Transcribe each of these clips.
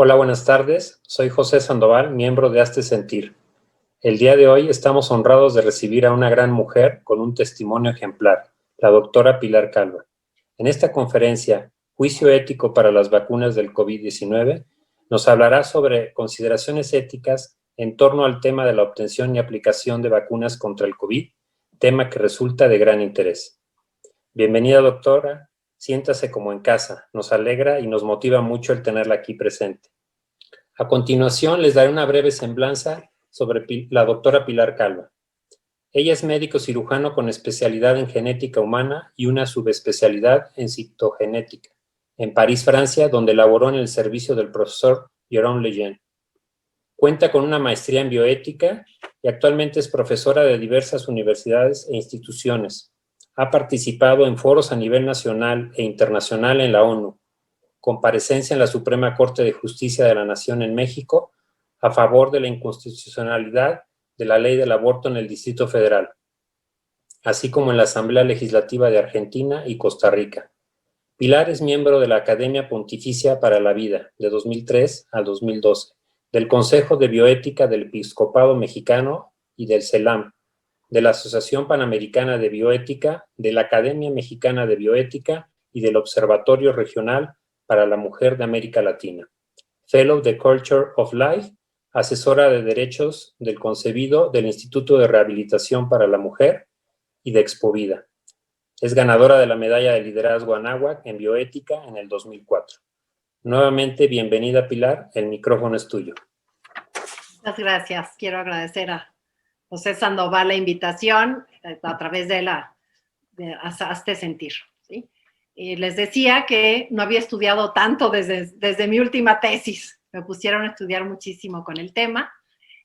Hola, buenas tardes. Soy José Sandoval, miembro de Hazte Sentir. El día de hoy estamos honrados de recibir a una gran mujer con un testimonio ejemplar, la doctora Pilar Calva. En esta conferencia, Juicio ético para las vacunas del COVID-19, nos hablará sobre consideraciones éticas en torno al tema de la obtención y aplicación de vacunas contra el COVID, tema que resulta de gran interés. Bienvenida, doctora. Siéntase como en casa. Nos alegra y nos motiva mucho el tenerla aquí presente. A continuación, les daré una breve semblanza sobre la doctora Pilar Calva. Ella es médico cirujano con especialidad en genética humana y una subespecialidad en citogenética, en París, Francia, donde laboró en el servicio del profesor Jérôme Lejeune. Cuenta con una maestría en bioética y actualmente es profesora de diversas universidades e instituciones. Ha participado en foros a nivel nacional e internacional en la ONU, comparecencia en la Suprema Corte de Justicia de la Nación en México a favor de la inconstitucionalidad de la ley del aborto en el Distrito Federal, así como en la Asamblea Legislativa de Argentina y Costa Rica. Pilar es miembro de la Academia Pontificia para la Vida de 2003 al 2012, del Consejo de Bioética del Episcopado Mexicano y del CELAM, de la Asociación Panamericana de Bioética, de la Academia Mexicana de Bioética y del Observatorio Regional para la Mujer de América Latina. Fellow de Culture of Life, asesora de derechos del concebido del Instituto de Rehabilitación para la Mujer y de Expovida. Es ganadora de la Medalla de Liderazgo Anáhuac en Bioética en el 2004. Nuevamente, bienvenida, Pilar. El micrófono es tuyo. Muchas gracias. Quiero agradecer a José Sandoval la invitación a través de Hazte Sentir, ¿sí? Y les decía que no había estudiado tanto desde mi última tesis. Me pusieron a estudiar muchísimo con el tema.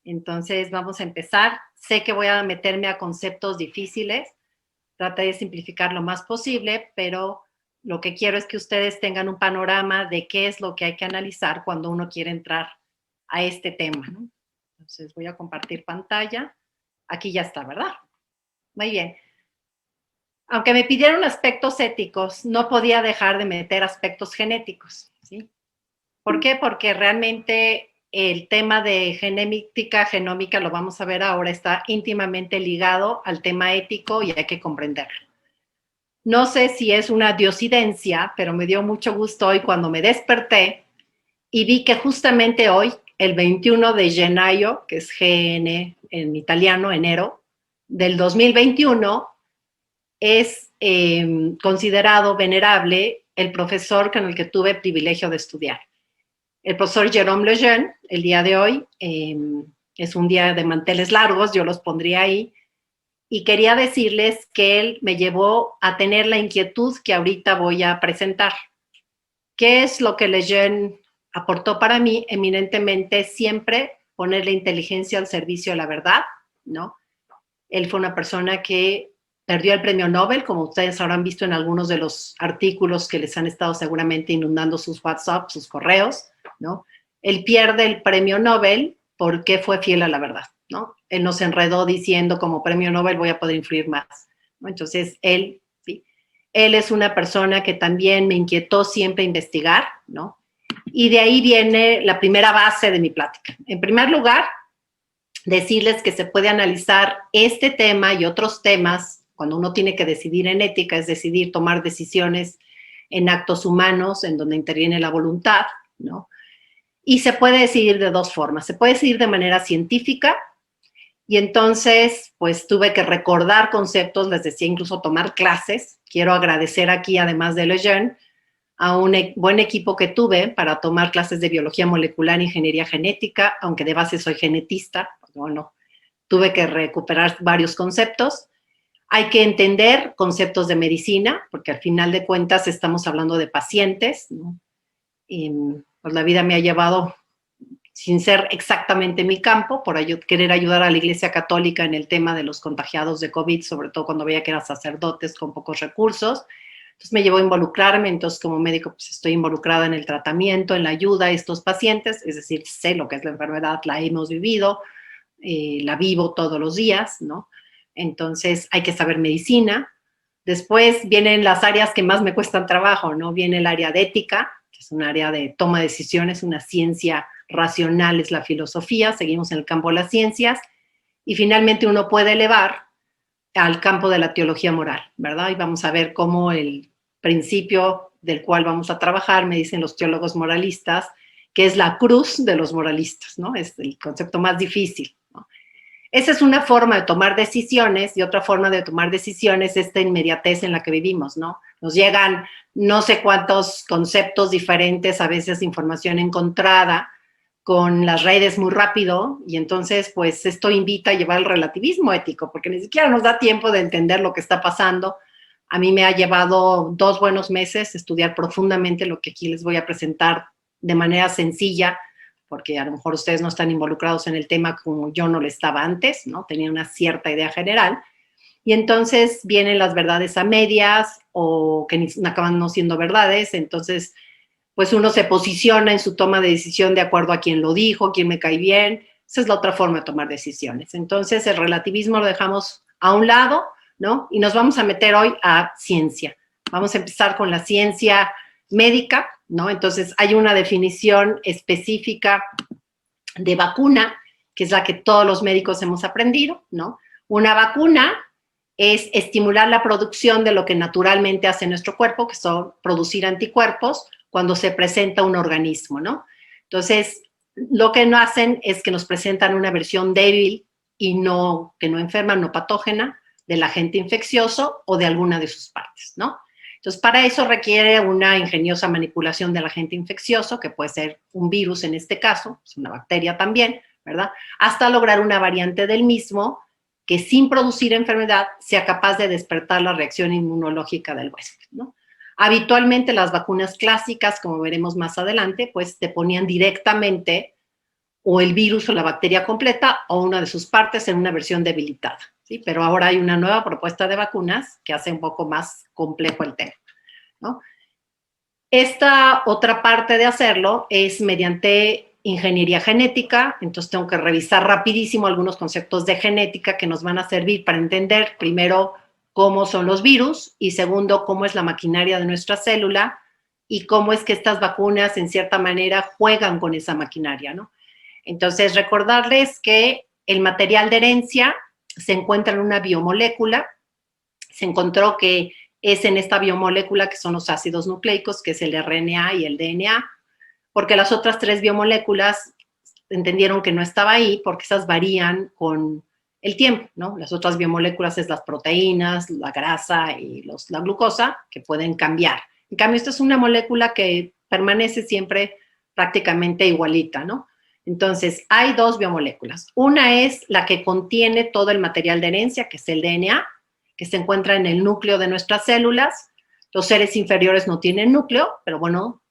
Entonces vamos a empezar. Sé que voy a meterme a conceptos difíciles. Trataré de simplificar lo más posible, pero lo que quiero es que ustedes tengan un panorama de qué es lo que hay que analizar cuando uno quiere entrar a este tema, ¿no? Entonces voy a compartir pantalla. Aquí ya está, ¿verdad? Muy bien. Aunque me pidieron aspectos éticos, no podía dejar de meter aspectos genéticos, ¿sí? ¿Por qué? Porque realmente el tema de genética, genómica, lo vamos a ver ahora, está íntimamente ligado al tema ético y hay que comprenderlo. No sé si es una diosidencia, pero me dio mucho gusto hoy cuando me desperté y vi que justamente hoy, el 21 de Gennaio, que es GN en italiano, enero, del 2021, es considerado venerable el profesor con el que tuve el privilegio de estudiar. El profesor Jérôme Lejeune, el día de hoy, es un día de manteles largos, yo los pondría ahí, y quería decirles que él me llevó a tener la inquietud que ahorita voy a presentar. ¿Qué es lo que Lejeune aportó para mí? Eminentemente siempre poner la inteligencia al servicio de la verdad, ¿no? Él fue una persona que perdió el premio Nobel, como ustedes habrán visto en algunos de los artículos que les han estado seguramente inundando sus WhatsApp, sus correos, ¿no? Él pierde el premio Nobel porque fue fiel a la verdad, ¿no? Él nos enredó diciendo como premio Nobel voy a poder influir más, ¿no? Entonces él, sí, él es una persona que también me inquietó siempre investigar, ¿no? Y de ahí viene la primera base de mi plática. En primer lugar, decirles que se puede analizar este tema y otros temas cuando uno tiene que decidir en ética, es decidir tomar decisiones en actos humanos, en donde interviene la voluntad, ¿no? Y se puede decidir de dos formas. Se puede decidir de manera científica, y entonces, pues tuve que recordar conceptos, les decía incluso tomar clases. Quiero agradecer aquí, además de Lejeune, a un buen equipo que tuve para tomar clases de biología molecular e ingeniería genética, aunque de base soy genetista, bueno, tuve que recuperar varios conceptos. Hay que entender conceptos de medicina, porque al final de cuentas estamos hablando de pacientes, ¿no? Y pues la vida me ha llevado, sin ser exactamente mi campo, por querer ayudar a la Iglesia Católica en el tema de los contagiados de COVID, sobre todo cuando veía que eran sacerdotes con pocos recursos. Entonces me llevó a involucrarme, entonces como médico pues estoy involucrada en el tratamiento, en la ayuda a estos pacientes, es decir, sé lo que es la enfermedad, la hemos vivido, la vivo todos los días, ¿no? Entonces hay que saber medicina. Después vienen las áreas que más me cuestan trabajo, ¿no? Viene el área de ética, que es un área de toma de decisiones, una ciencia racional es la filosofía, seguimos en el campo de las ciencias, y finalmente uno puede elevar al campo de la teología moral, ¿verdad? Y vamos a ver cómo el principio del cual vamos a trabajar, me dicen los teólogos moralistas, que es la cruz de los moralistas, ¿no? Es el concepto más difícil, ¿no? Esa es una forma de tomar decisiones, y otra forma de tomar decisiones es esta inmediatez en la que vivimos, ¿no? Nos llegan no sé cuántos conceptos diferentes, a veces información encontrada, con las redes muy rápido, y entonces pues esto invita a llevar el relativismo ético, porque ni siquiera nos da tiempo de entender lo que está pasando. A mí me ha llevado 2 buenos meses estudiar profundamente lo que aquí les voy a presentar de manera sencilla, porque a lo mejor ustedes no están involucrados en el tema como yo no lo estaba antes, ¿no? Tenía una cierta idea general, y entonces vienen las verdades a medias o que acaban no siendo verdades, entonces pues uno se posiciona en su toma de decisión de acuerdo a quién lo dijo, quién me cae bien. Esa es la otra forma de tomar decisiones. Entonces, el relativismo lo dejamos a un lado, ¿no? Y nos vamos a meter hoy a ciencia. Vamos a empezar con la ciencia médica, ¿no? Entonces, hay una definición específica de vacuna, que es la que todos los médicos hemos aprendido, ¿no? Una vacuna es estimular la producción de lo que naturalmente hace nuestro cuerpo, que son producir anticuerpos, cuando se presenta un organismo, ¿no? Entonces, lo que no hacen es que nos presentan una versión débil y no, que no enferma, no patógena, del agente infeccioso o de alguna de sus partes, ¿no? Entonces, para eso requiere una ingeniosa manipulación del agente infeccioso, que puede ser un virus en este caso, es una bacteria también, ¿verdad? Hasta lograr una variante del mismo que sin producir enfermedad sea capaz de despertar la reacción inmunológica del huésped, ¿no? Habitualmente las vacunas clásicas, como veremos más adelante, pues te ponían directamente o el virus o la bacteria completa o una de sus partes en una versión debilitada, ¿sí? Pero ahora hay una nueva propuesta de vacunas que hace un poco más complejo el tema, ¿no? Esta otra parte de hacerlo es mediante ingeniería genética, entonces tengo que revisar rapidísimo algunos conceptos de genética que nos van a servir para entender primero cómo son los virus y segundo, cómo es la maquinaria de nuestra célula y cómo es que estas vacunas en cierta manera juegan con esa maquinaria, ¿no? Entonces, recordarles que el material de herencia se encuentra en una biomolécula, se encontró que es en esta biomolécula que son los ácidos nucleicos, que es el RNA y el DNA, porque las otras 3 biomoléculas entendieron que no estaba ahí porque esas varían con el tiempo, ¿no? Las otras biomoléculas es las proteínas, la grasa y la glucosa, que pueden cambiar. En cambio, esta es una molécula que permanece siempre prácticamente igualita, ¿no? Entonces, hay 2 biomoléculas. Una es la que contiene todo el material de herencia, que es el DNA, que se encuentra en el núcleo de nuestras células. Los seres inferiores no tienen núcleo, pero bueno,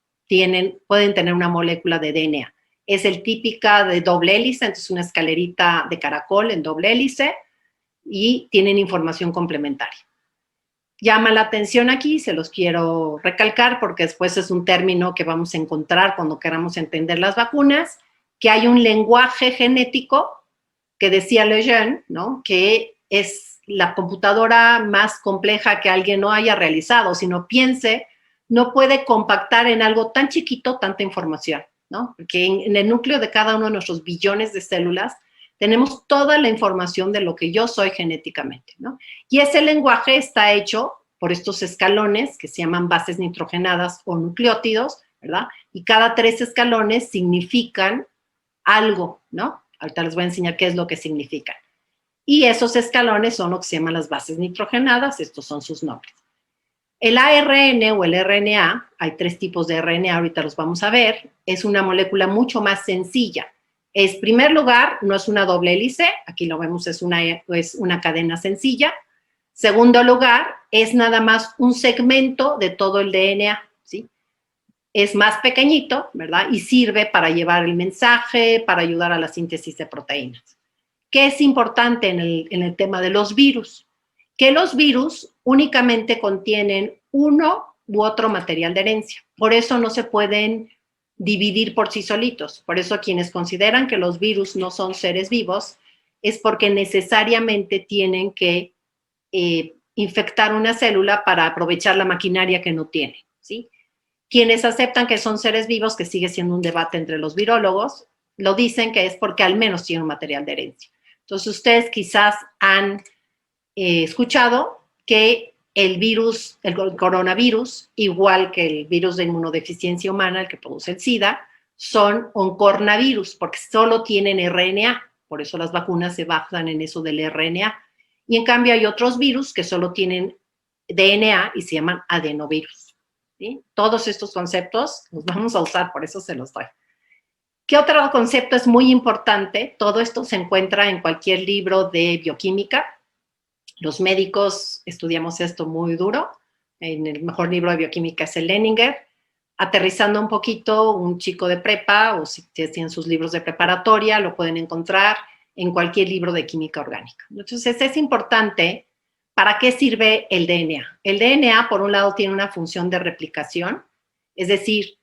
pueden tener una molécula de DNA. Es el típica de doble hélice, entonces una escalerita de caracol en doble hélice y tienen información complementaria. Llama la atención aquí, se los quiero recalcar porque después es un término que vamos a encontrar cuando queramos entender las vacunas, que hay un lenguaje genético que decía Lejeune, ¿no? Que es la computadora más compleja que alguien no haya realizado, sino piense, no puede compactar en algo tan chiquito tanta información, ¿no? Porque en el núcleo de cada uno de nuestros billones de células tenemos toda la información de lo que yo soy genéticamente, ¿no? Y ese lenguaje está hecho por estos escalones que se llaman bases nitrogenadas o nucleótidos, ¿verdad? Y cada 3 escalones significan algo, ¿no? Ahorita les voy a enseñar qué es lo que significan. Y esos escalones son lo que se llaman las bases nitrogenadas, estos son sus nombres. El ARN o el RNA, hay 3 tipos de RNA, ahorita los vamos a ver, es una molécula mucho más sencilla. En primer lugar, no es una doble hélice, aquí lo vemos, es una cadena sencilla. Segundo lugar, es nada más un segmento de todo el DNA, ¿sí? Es más pequeñito, ¿verdad? Y sirve para llevar el mensaje, para ayudar a la síntesis de proteínas. ¿Qué es importante en el tema de los virus? Que los virus únicamente contienen uno u otro material de herencia. Por eso no se pueden dividir por sí solitos. Por eso quienes consideran que los virus no son seres vivos es porque necesariamente tienen que infectar una célula para aprovechar la maquinaria que no tiene, ¿sí? Quienes aceptan que son seres vivos, que sigue siendo un debate entre los virólogos, lo dicen que es porque al menos tienen un material de herencia. Entonces, ustedes quizás han escuchado que el virus, el coronavirus, igual que el virus de inmunodeficiencia humana, el que produce el SIDA, son oncornavirus, porque solo tienen RNA, por eso las vacunas se basan en eso del RNA. Y en cambio hay otros virus que solo tienen DNA y se llaman adenovirus. ¿Sí? Todos estos conceptos los vamos a usar, por eso se los doy. ¿Qué otro concepto es muy importante? Todo esto se encuentra en cualquier libro de bioquímica. Los médicos estudiamos esto muy duro. En el mejor libro de bioquímica es el Leninger. Aterrizando un poquito, un chico de prepa, o si tienen sus libros de preparatoria, lo pueden encontrar en cualquier libro de química orgánica. Entonces, es importante. ¿Para qué sirve el DNA? El DNA, por un lado, tiene una función de replicación, es decir,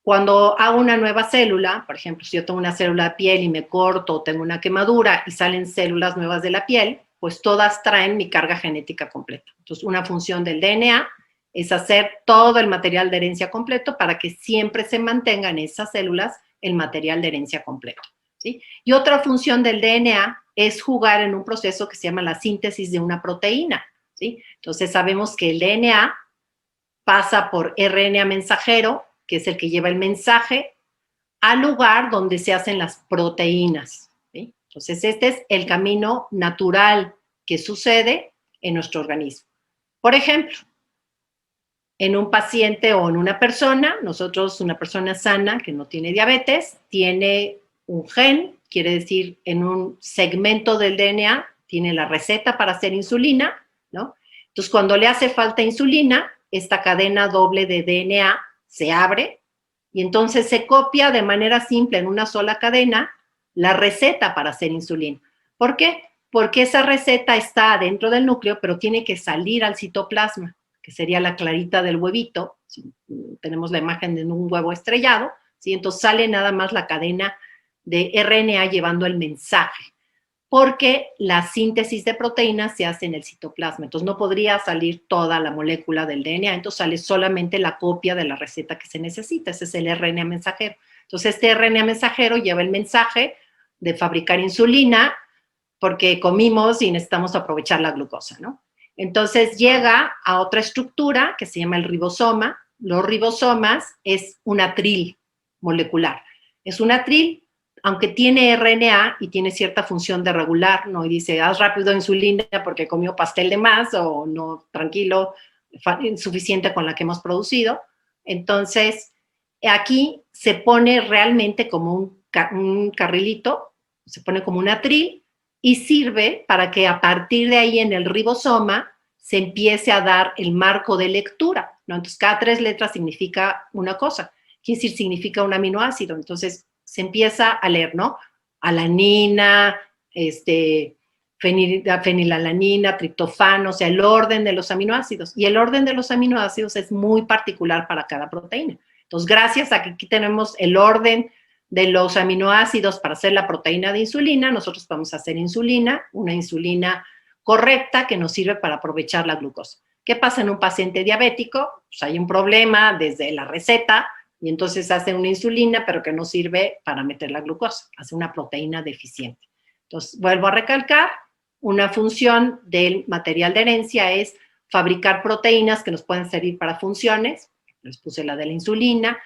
cuando hago una nueva célula, por ejemplo, si yo tengo una célula de piel y me corto o tengo una quemadura y salen células nuevas de la piel, pues todas traen mi carga genética completa. Entonces, una función del DNA es hacer todo el material de herencia completo para que siempre se mantenga en esas células el material de herencia completo, ¿sí? Y otra función del DNA es jugar en un proceso que se llama la síntesis de una proteína, ¿sí? Entonces, sabemos que el DNA pasa por RNA mensajero, que es el que lleva el mensaje, al lugar donde se hacen las proteínas, ¿sí? Entonces, este es el camino natural que sucede en nuestro organismo. Por ejemplo, en un paciente o en una persona, una persona sana que no tiene diabetes, tiene un gen, quiere decir, en un segmento del DNA, tiene la receta para hacer insulina, ¿no? Entonces, cuando le hace falta insulina, esta cadena doble de DNA se abre y entonces se copia de manera simple en una sola cadena la receta para hacer insulina. ¿Por qué? Porque esa receta está dentro del núcleo, pero tiene que salir al citoplasma, que sería la clarita del huevito. Si tenemos la imagen de un huevo estrellado, ¿sí? Entonces sale nada más la cadena de RNA llevando el mensaje, porque la síntesis de proteínas se hace en el citoplasma. Entonces no podría salir toda la molécula del DNA, entonces sale solamente la copia de la receta que se necesita. Ese es el RNA mensajero. Entonces este RNA mensajero lleva el mensaje de fabricar insulina porque comimos y necesitamos aprovechar la glucosa, ¿no? Entonces llega a otra estructura que se llama el ribosoma. Los ribosomas es un atril molecular. Es un atril, aunque tiene RNA y tiene cierta función de regular, ¿no? Y dice, haz rápido insulina porque comió pastel de más, o no, tranquilo, suficiente con la que hemos producido. Entonces, aquí se pone realmente como un carrilito, se pone como un atril, y sirve para que a partir de ahí en el ribosoma se empiece a dar el marco de lectura, ¿no? Entonces, cada 3 letras significa una cosa, quiere decir, significa un aminoácido. Entonces, se empieza a leer, ¿no? Alanina, fenilalanina, triptofano, o sea, el orden de los aminoácidos. Y el orden de los aminoácidos es muy particular para cada proteína. Entonces, gracias a que aquí tenemos el orden de los aminoácidos para hacer la proteína de insulina, nosotros vamos a hacer insulina, una insulina correcta que nos sirve para aprovechar la glucosa. ¿Qué pasa en un paciente diabético? Pues hay un problema desde la receta, y entonces hace una insulina, pero que no sirve para meter la glucosa, hace una proteína deficiente. Entonces, vuelvo a recalcar, una función del material de herencia es fabricar proteínas que nos pueden servir para funciones. Les puse la de la insulina.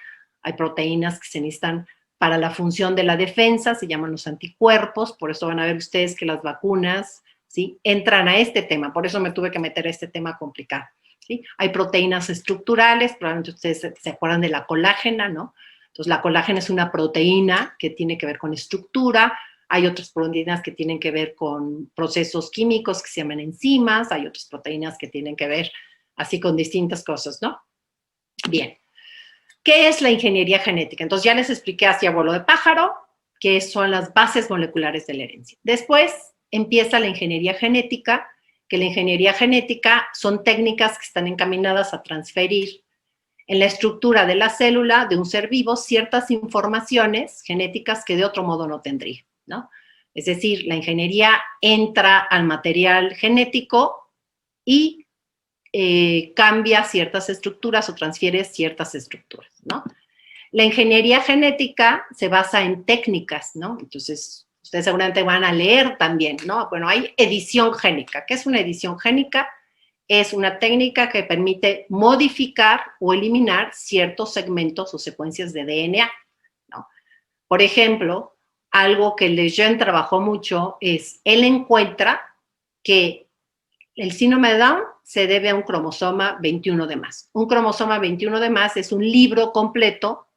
Hay proteínas que se necesitan para la función de la defensa, se llaman los anticuerpos. Por eso van a ver ustedes que las vacunas, ¿sí?, entran a este tema. Por eso me tuve que meter a este tema complicado, ¿sí? Hay proteínas estructurales, probablemente ustedes se acuerdan de la colágena, ¿no? Entonces, la colágena es una proteína que tiene que ver con estructura. Hay otras proteínas que tienen que ver con procesos químicos que se llaman enzimas. Hay otras proteínas que tienen que ver así con distintas cosas, ¿no? Bien. ¿Qué es la ingeniería genética? Entonces, ya les expliqué hacia vuelo de pájaro qué son las bases moleculares de la herencia. Después empieza la ingeniería genética, que la ingeniería genética son técnicas que están encaminadas a transferir en la estructura de la célula de un ser vivo ciertas informaciones genéticas que de otro modo no tendría, ¿no? Es decir, la ingeniería entra al material genético y cambia ciertas estructuras o transfiere ciertas estructuras, ¿no? La ingeniería genética se basa en técnicas, ¿no? Entonces, ustedes seguramente van a leer también, ¿no? Bueno, hay edición génica. ¿Qué es una edición génica? Es una técnica que permite modificar o eliminar ciertos segmentos o secuencias de DNA, ¿no? Por ejemplo, algo que Lejeune trabajó mucho es, él encuentra que el síndrome de Down se debe a un cromosoma 21 de más. Un cromosoma 21 de más es un libro completo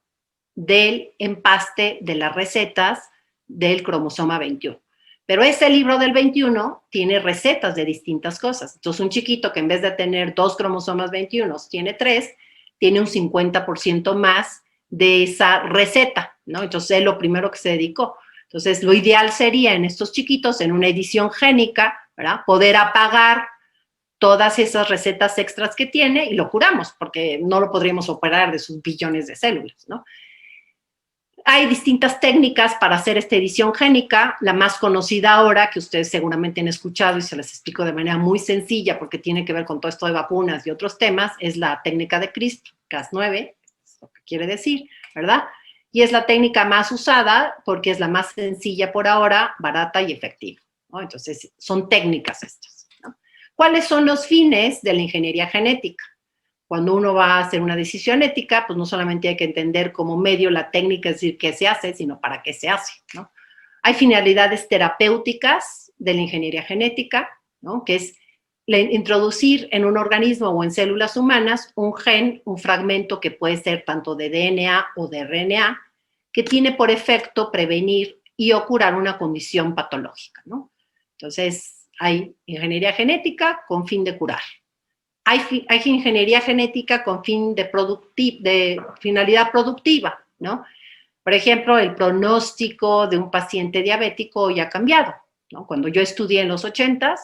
del empaste de las recetas del cromosoma 21. Pero ese libro del 21 tiene recetas de distintas cosas. Entonces, un chiquito que en vez de tener 2 cromosomas 21 tiene 3, tiene un 50% más de esa receta, ¿no? Entonces, es lo primero que se dedicó. Entonces, lo ideal sería en estos chiquitos, en una edición génica, ¿verdad?, poder apagar todas esas recetas extras que tiene y lo curamos, porque no lo podríamos operar de sus billones de células, ¿no? Hay distintas técnicas para hacer esta edición génica. La más conocida ahora, que ustedes seguramente han escuchado y se las explico de manera muy sencilla porque tiene que ver con todo esto de vacunas y otros temas, es la técnica de CRISPR, Cas9, es lo que quiere decir, ¿verdad? Y es la técnica más usada porque es la más sencilla por ahora, barata y efectiva, ¿no? Entonces, son técnicas estas, ¿no? ¿Cuáles son los fines de la ingeniería genética? Cuando uno va a hacer una decisión ética, pues no solamente hay que entender como medio la técnica, es decir, qué se hace, sino para qué se hace, ¿no? Hay finalidades terapéuticas de la ingeniería genética, ¿no?, que es introducir en un organismo o en células humanas un gen, un fragmento que puede ser tanto de DNA o de RNA, que tiene por efecto prevenir y o curar una condición patológica, ¿no? Entonces, hay ingeniería genética con fin de curar. Hay ingeniería genética con fin de finalidad productiva, ¿no? Por ejemplo, el pronóstico de un paciente diabético ya ha cambiado, ¿no? Cuando yo estudié en los 80s,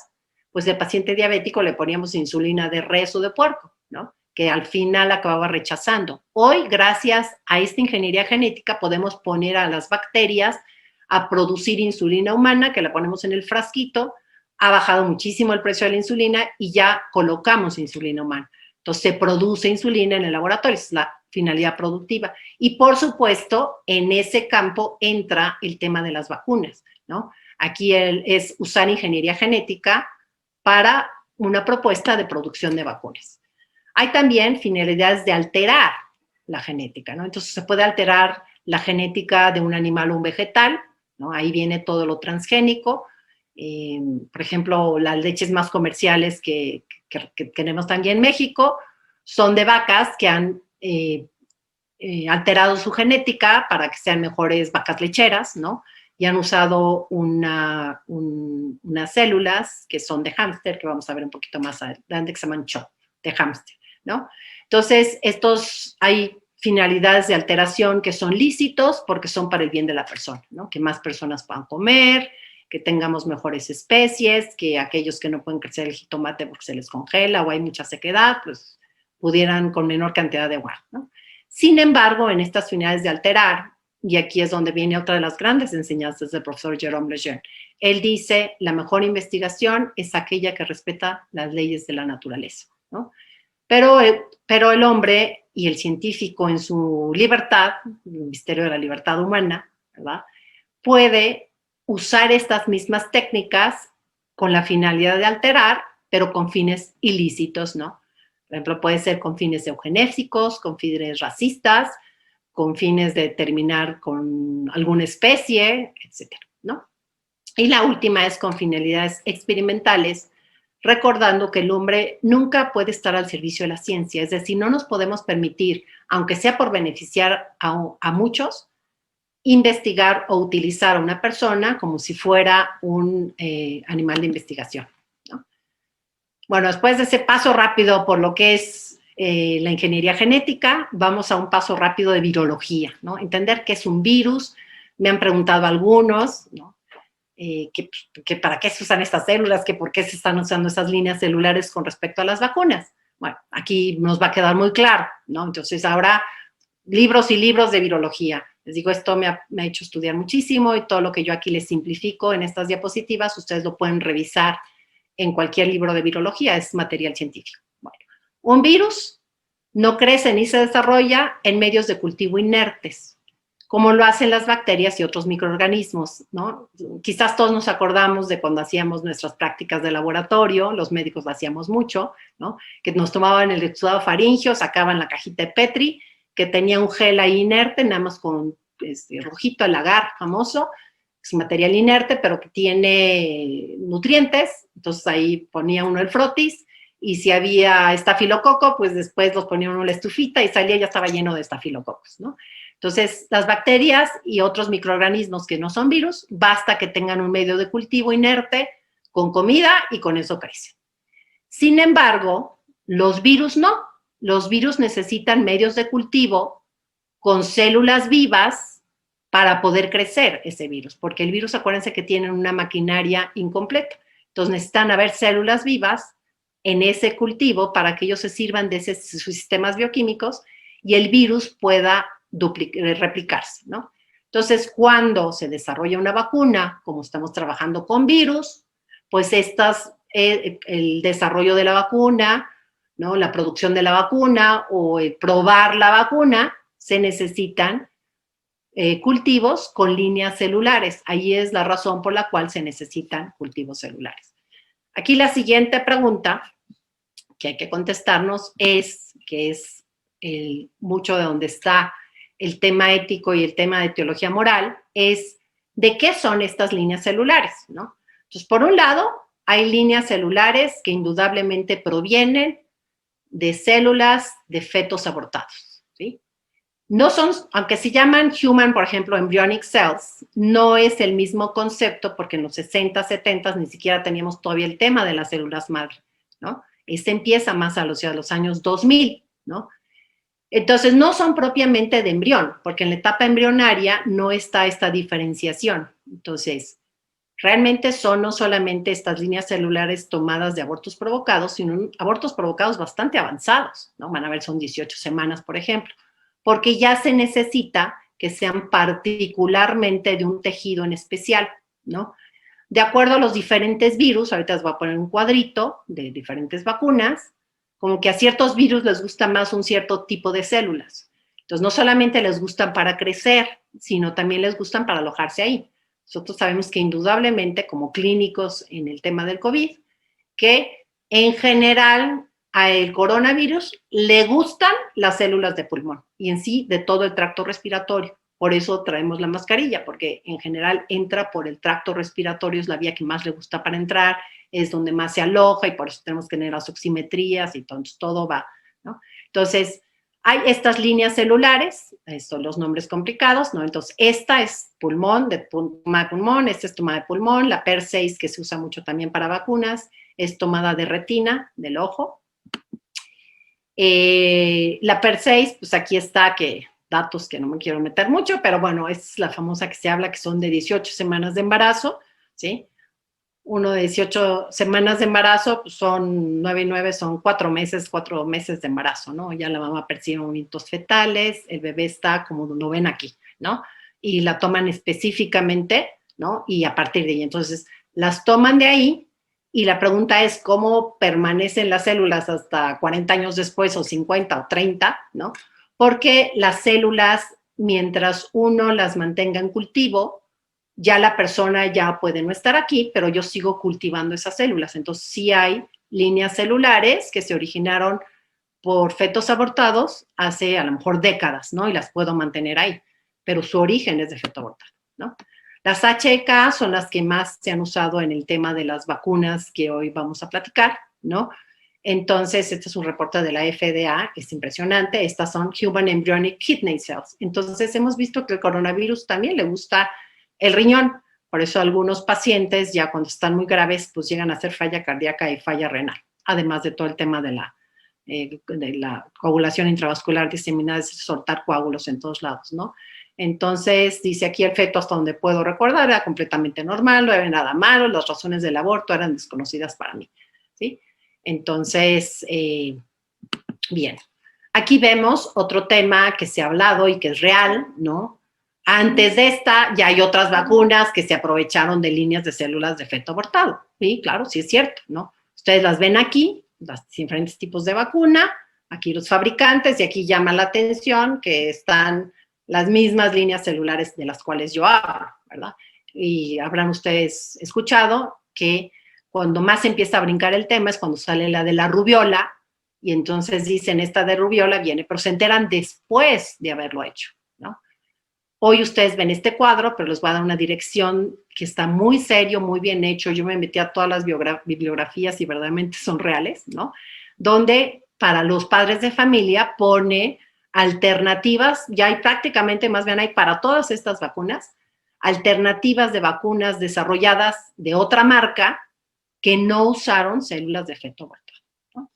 pues al paciente diabético le poníamos insulina de res o de puerco, ¿no?, que al final acababa rechazando. Hoy, gracias a esta ingeniería genética, podemos poner a las bacterias a producir insulina humana, que la ponemos en el frasquito. Ha bajado muchísimo el precio de la insulina y ya colocamos insulina humana. Entonces, se produce insulina en el laboratorio, es la finalidad productiva. Y, por supuesto, en ese campo entra el tema de las vacunas, ¿no? Aquí es usar ingeniería genética para una propuesta de producción de vacunas. Hay también finalidades de alterar la genética, ¿no? Entonces, se puede alterar la genética de un animal o un vegetal, ¿no? Ahí viene todo lo transgénico. Por ejemplo, las leches más comerciales que tenemos también en México son de vacas que han alterado su genética para que sean mejores vacas lecheras, ¿no? Y han usado unas células que son de hámster, que vamos a ver un poquito más adelante, que se llaman CHO, de hámster, ¿no? Entonces, hay finalidades de alteración que son lícitos porque son para el bien de la persona, ¿no? Que más personas puedan comer, que tengamos mejores especies, que aquellos que no pueden crecer el jitomate porque se les congela o hay mucha sequedad, pues pudieran con menor cantidad de agua, ¿no? Sin embargo, en estas finalidades de alterar, y aquí es donde viene otra de las grandes enseñanzas del profesor Jérôme Lejeune, él dice, la mejor investigación es aquella que respeta las leyes de la naturaleza, ¿no? Pero el hombre y el científico en su libertad, el misterio de la libertad humana, ¿verdad?, puede usar estas mismas técnicas con la finalidad de alterar, pero con fines ilícitos, ¿no? Por ejemplo, puede ser con fines eugenésicos, con fines racistas, con fines de terminar con alguna especie, etcétera, ¿no? Y la última es con finalidades experimentales, recordando que el hombre nunca puede estar al servicio de la ciencia, es decir, no nos podemos permitir, aunque sea por beneficiar a muchos, investigar o utilizar a una persona como si fuera un animal de investigación, ¿no? Bueno, después de ese paso rápido por lo que es la ingeniería genética, vamos a un paso rápido de virología, ¿no? Entender qué es un virus. Me han preguntado algunos, ¿no?, que para qué se usan estas células, que por qué se están usando esas líneas celulares con respecto a las vacunas. Bueno, aquí nos va a quedar muy claro, ¿no? Entonces, ahora, libros y libros de virología. Les digo, esto me ha hecho estudiar muchísimo y todo lo que yo aquí les simplifico en estas diapositivas, ustedes lo pueden revisar en cualquier libro de virología, es material científico. Bueno, Un virus no crece ni se desarrolla en medios de cultivo inertes, como lo hacen las bacterias y otros microorganismos, ¿no? Quizás todos nos acordamos de cuando hacíamos nuestras prácticas de laboratorio, los médicos lo hacíamos mucho, ¿no? Que nos tomaban el exudado faríngeo, sacaban la cajita de Petri, que tenía un gel ahí inerte, nada más con rojito, el agar famoso, es un material inerte, pero que tiene nutrientes, entonces ahí ponía uno el frotis, y si había estafilococo, pues después los ponía uno en la estufita y salía y ya estaba lleno de estafilococos, ¿no? Entonces, las bacterias y otros microorganismos que no son virus, basta que tengan un medio de cultivo inerte con comida y con eso crecen. Sin embargo, los virus no. Los virus necesitan medios de cultivo con células vivas para poder crecer ese virus, porque el virus, acuérdense que tienen una maquinaria incompleta. Entonces, necesitan haber células vivas en ese cultivo para que ellos se sirvan de sus sistemas bioquímicos y el virus pueda replicarse, ¿no? Entonces, cuando se desarrolla una vacuna, como estamos trabajando con virus, pues el desarrollo de la vacuna, ¿no? La producción de la vacuna o probar la vacuna, se necesitan cultivos con líneas celulares. Ahí es la razón por la cual se necesitan cultivos celulares. Aquí la siguiente pregunta que hay que contestarnos es, que es mucho de donde está el tema ético y el tema de teología moral, es ¿de qué son estas líneas celulares? ¿No? Entonces, por un lado, hay líneas celulares que indudablemente provienen de células de fetos abortados, ¿sí? No son, aunque se llaman human, por ejemplo, embryonic cells, no es el mismo concepto porque en los 60, 70 ni siquiera teníamos todavía el tema de las células madre, ¿no? Este empieza más a los años 2000, ¿no? Entonces, no son propiamente de embrión, porque en la etapa embrionaria no está esta diferenciación. Entonces, realmente son no solamente estas líneas celulares tomadas de abortos provocados, sino abortos provocados bastante avanzados, ¿no? Van a ver, son 18 semanas, por ejemplo, porque ya se necesita que sean particularmente de un tejido en especial, ¿no? De acuerdo a los diferentes virus, ahorita les voy a poner un cuadrito de diferentes vacunas, como que a ciertos virus les gusta más un cierto tipo de células. Entonces, no solamente les gustan para crecer, sino también les gustan para alojarse ahí. Nosotros sabemos que indudablemente, como clínicos en el tema del COVID, que en general al coronavirus le gustan las células de pulmón y en sí de todo el tracto respiratorio. Por eso traemos la mascarilla, porque en general entra por el tracto respiratorio, es la vía que más le gusta para entrar, es donde más se aloja y por eso tenemos que tener las oximetrías y entonces todo va, ¿no? Entonces, hay estas líneas celulares, son los nombres complicados, ¿no? Entonces, esta es pulmón, toma de pulmón, esta es toma de pulmón, la PER6, que se usa mucho también para vacunas, es tomada de retina, del ojo. La PER6, pues aquí está, que datos que no me quiero meter mucho, pero bueno, es la famosa que se habla, que son de 18 semanas de embarazo, ¿sí? Uno de 18 semanas de embarazo, pues son 9 y 9, son 4 meses de embarazo, ¿no? Ya la mamá percibe movimientos fetales, el bebé está como lo ven aquí, ¿no? Y la toman específicamente, ¿no? Y a partir de ahí, entonces, las toman de ahí y la pregunta es cómo permanecen las células hasta 40 años después o 50 o 30, ¿no? Porque las células, mientras uno las mantenga en cultivo, ya la persona ya puede no estar aquí, pero yo sigo cultivando esas células. Entonces, sí hay líneas celulares que se originaron por fetos abortados hace a lo mejor décadas, ¿no? Y las puedo mantener ahí, pero su origen es de feto abortado, ¿no? Las HEK son las que más se han usado en el tema de las vacunas que hoy vamos a platicar, ¿no? Entonces, este es un reporte de la FDA, que es impresionante. Estas son Human Embryonic Kidney Cells. Entonces, hemos visto que el coronavirus también le gusta el riñón. Por eso algunos pacientes, ya cuando están muy graves, pues llegan a hacer falla cardíaca y falla renal. Además de todo el tema de la coagulación intravascular diseminada, es soltar coágulos en todos lados, ¿no? Entonces, dice aquí el feto, hasta donde puedo recordar, era completamente normal, no había nada malo, las razones del aborto eran desconocidas para mí, ¿sí? Entonces, bien. Aquí vemos otro tema que se ha hablado y que es real, ¿no? Antes de esta, ya hay otras vacunas que se aprovecharon de líneas de células de feto abortado. Sí, claro, sí es cierto, ¿no? Ustedes las ven aquí, los diferentes tipos de vacuna, aquí los fabricantes, y aquí llama la atención que están las mismas líneas celulares de las cuales yo hablo, ¿verdad? Y habrán ustedes escuchado que cuando más empieza a brincar el tema es cuando sale la de la rubiola, y entonces dicen, esta de rubiola viene, pero se enteran después de haberlo hecho, ¿no? Hoy ustedes ven este cuadro, pero les voy a dar una dirección que está muy serio, muy bien hecho. Yo me metí a todas las bibliografías y verdaderamente son reales, ¿no? Donde para los padres de familia pone alternativas, ya hay prácticamente, más bien hay para todas estas vacunas, alternativas de vacunas desarrolladas de otra marca que no usaron células de feto abortado, ¿no?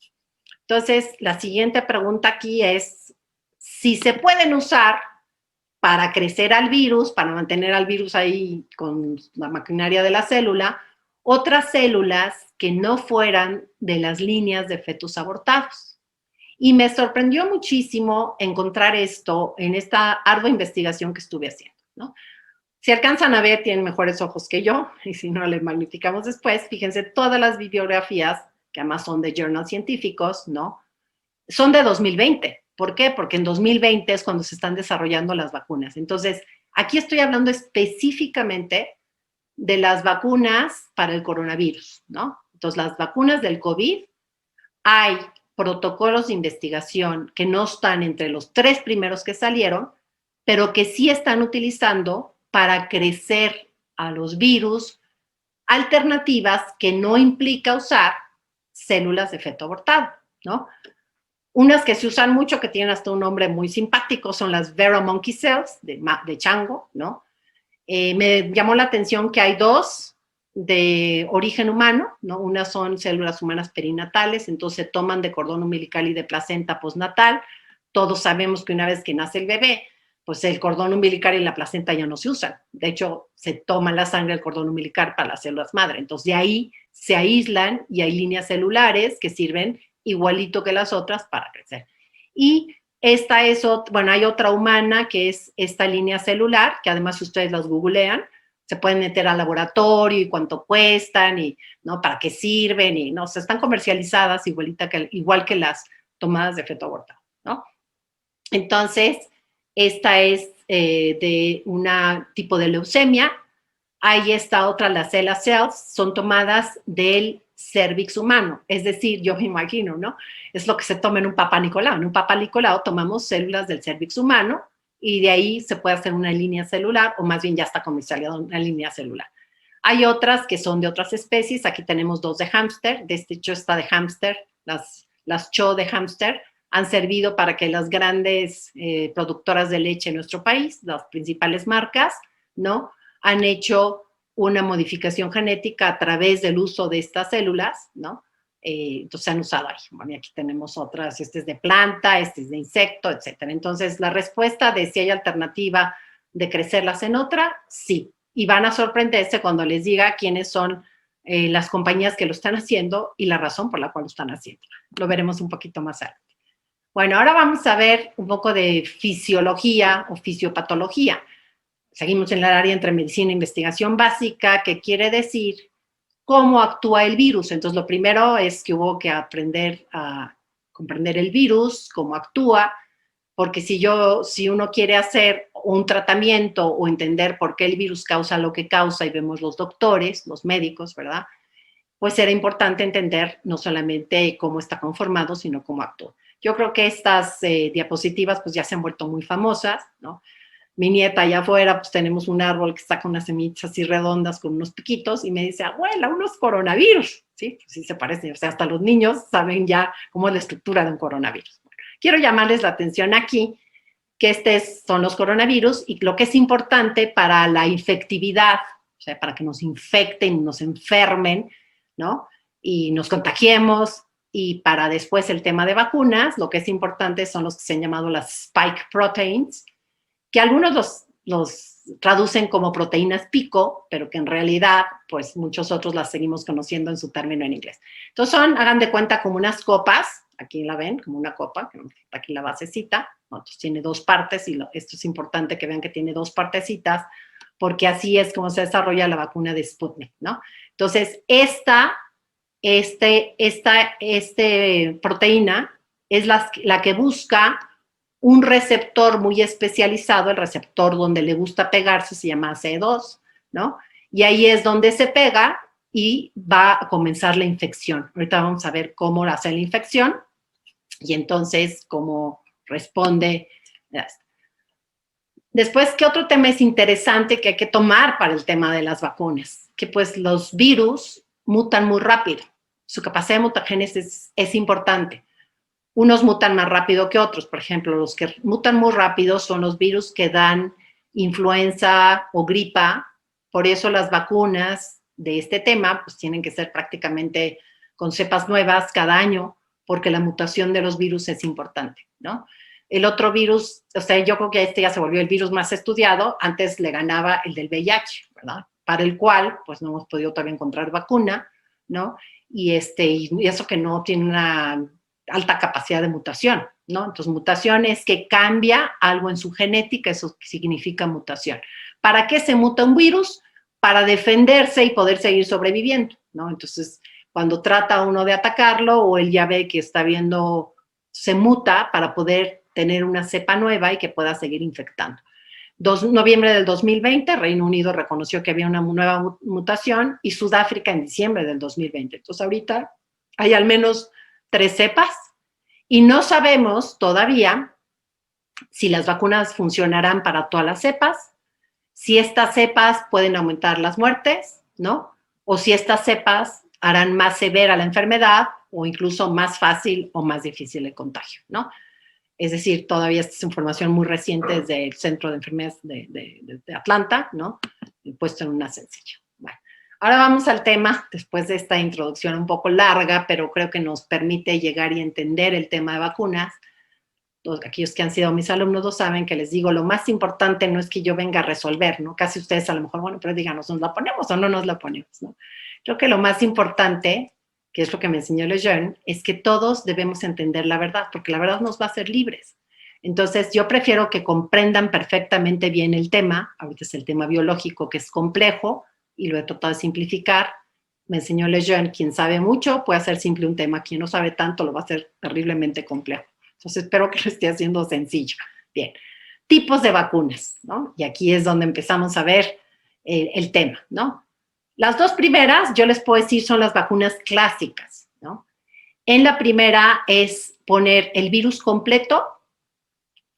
Entonces, la siguiente pregunta aquí es, si se pueden usar para crecer al virus, para mantener al virus ahí con la maquinaria de la célula, otras células que no fueran de las líneas de fetos abortados. Y me sorprendió muchísimo encontrar esto en esta ardua investigación que estuve haciendo, ¿no? Si alcanzan a ver, tienen mejores ojos que yo, y si no, les magnificamos después. Fíjense, todas las bibliografías, que además son de journals científicos, ¿no? Son de 2020. ¿Por qué? Porque en 2020 es cuando se están desarrollando las vacunas. Entonces, aquí estoy hablando específicamente de las vacunas para el coronavirus, ¿no? Entonces, las vacunas del COVID, hay protocolos de investigación que no están entre los 3 primeros que salieron, pero que sí están utilizando para crecer a los virus alternativas que no implica usar células de feto abortado, ¿no? Unas que se usan mucho, que tienen hasta un nombre muy simpático, son las Vera Monkey Cells, de chango, ¿no? Me llamó la atención que hay 2 de origen humano, ¿no? Unas son células humanas perinatales, entonces se toman de cordón umbilical y de placenta postnatal. Todos sabemos que una vez que nace el bebé, pues el cordón umbilical y la placenta ya no se usan. De hecho, se toma la sangre del cordón umbilical para las células madre. Entonces, de ahí se aíslan y hay líneas celulares que sirven igualito que las otras para crecer. Y esta es, bueno, hay otra humana que es esta línea celular, que además si ustedes las googlean, se pueden meter al laboratorio y cuánto cuestan y, ¿no? Para qué sirven y, ¿no? O sea, están comercializadas igual que las tomadas de feto abortado, ¿no? Entonces, esta es de un tipo de leucemia. Ahí está otra, las cells, son tomadas del cérvix humano. Es decir, yo me imagino, ¿no? Es lo que se toma en un Papa Nicolau. En un Papa Nicolau tomamos células del cérvix humano y de ahí se puede hacer una línea celular, o más bien ya está comercializada una línea celular. Hay otras que son de otras especies. Aquí tenemos 2 de hámster. De este hecho, esta de hámster, las CHO de hámster, han servido para que las grandes productoras de leche en nuestro país, las principales marcas, ¿no?, han hecho una modificación genética a través del uso de estas células, ¿no? Entonces se han usado ahí. Bueno, y aquí tenemos otras, este es de planta, este es de insecto, etcétera. Entonces, la respuesta de si hay alternativa de crecerlas en otra, sí. Y van a sorprenderse cuando les diga quiénes son las compañías que lo están haciendo y la razón por la cual lo están haciendo. Lo veremos un poquito más adelante. Bueno, ahora vamos a ver un poco de fisiología o fisiopatología. Seguimos en el área entre medicina e investigación básica, que quiere decir cómo actúa el virus. Entonces, lo primero es que hubo que aprender a comprender el virus, cómo actúa, porque si uno quiere hacer un tratamiento o entender por qué el virus causa lo que causa, y vemos los doctores, los médicos, ¿verdad?, pues era importante entender no solamente cómo está conformado, sino cómo actúa. Yo creo que estas diapositivas pues ya se han vuelto muy famosas, ¿no? Mi nieta allá afuera, pues tenemos un árbol que saca unas semillas así redondas con unos piquitos y me dice, abuela, unos coronavirus, ¿sí? Pues sí se parecen, o sea, hasta los niños saben ya cómo es la estructura de un coronavirus. Bueno, quiero llamarles la atención aquí que estos son los coronavirus y lo que es importante para la infectividad, o sea, para que nos infecten, nos enfermen, ¿no?, y nos contagiemos, y para después el tema de vacunas, lo que es importante son los que se han llamado las spike proteins, que algunos los traducen como proteínas pico, pero que en realidad, pues muchos otros las seguimos conociendo en su término en inglés. Entonces hagan de cuenta como unas copas, aquí la ven, como una copa, que aquí la basecita, entonces tiene 2 partes, y esto es importante que vean que tiene 2 partecitas, porque así es como se desarrolla la vacuna de Sputnik, ¿no? Entonces, esta proteína es la que busca un receptor muy especializado, el receptor donde le gusta pegarse se llama AC2, ¿no? Y ahí es donde se pega y va a comenzar la infección. Ahorita vamos a ver cómo hace la infección y entonces cómo responde. Después, ¿qué otro tema es interesante que hay que tomar para el tema de las vacunas? Que pues los virus mutan muy rápido. Su capacidad de mutagénesis es importante. Unos mutan más rápido que otros. Por ejemplo, los que mutan muy rápido son los virus que dan influenza o gripa. Por eso las vacunas de este tema pues tienen que ser prácticamente con cepas nuevas cada año, porque la mutación de los virus es importante, ¿no? El otro virus, o sea, yo creo que este ya se volvió el virus más estudiado, antes le ganaba el del VIH, ¿verdad? Para el cual, pues no hemos podido todavía encontrar vacuna, ¿no? Y eso que no tiene una alta capacidad de mutación, ¿no? Entonces, mutación es que cambia algo en su genética, eso significa mutación. ¿Para qué se muta un virus? Para defenderse y poder seguir sobreviviendo, ¿no? Entonces, cuando trata uno de atacarlo o él ya ve que está viendo, se muta para poder tener una cepa nueva y que pueda seguir infectando. Noviembre del 2020, Reino Unido reconoció que había una nueva mutación y Sudáfrica en diciembre del 2020. Entonces, ahorita hay al menos 3 cepas y no sabemos todavía si las vacunas funcionarán para todas las cepas, si estas cepas pueden aumentar las muertes, ¿no? O si estas cepas harán más severa la enfermedad o incluso más fácil o más difícil el contagio, ¿no? Es decir, todavía esta es información muy reciente desde el Centro de Enfermedades de Atlanta, ¿no? Puesto en una sencilla. Bueno, ahora vamos al tema, después de esta introducción un poco larga, pero creo que nos permite llegar y entender el tema de vacunas. Aquellos que han sido mis alumnos lo saben, que les digo, lo más importante no es que yo venga a resolver, ¿no? Casi ustedes a lo mejor, bueno, pero díganos, ¿nos la ponemos o no nos la ponemos, ¿no? Creo que lo más importante, que es lo que me enseñó Lejeune, es que todos debemos entender la verdad, porque la verdad nos va a hacer libres. Entonces, yo prefiero que comprendan perfectamente bien el tema. Ahorita es el tema biológico, que es complejo, y lo he tratado de simplificar. Me enseñó Lejeune, quien sabe mucho puede hacer simple un tema, quien no sabe tanto lo va a hacer terriblemente complejo. Entonces, espero que lo esté haciendo sencillo. Bien, tipos de vacunas, ¿no? Y aquí es donde empezamos a ver el tema, ¿no? Las dos primeras, yo les puedo decir, son las vacunas clásicas, ¿no? En la primera es poner el virus completo,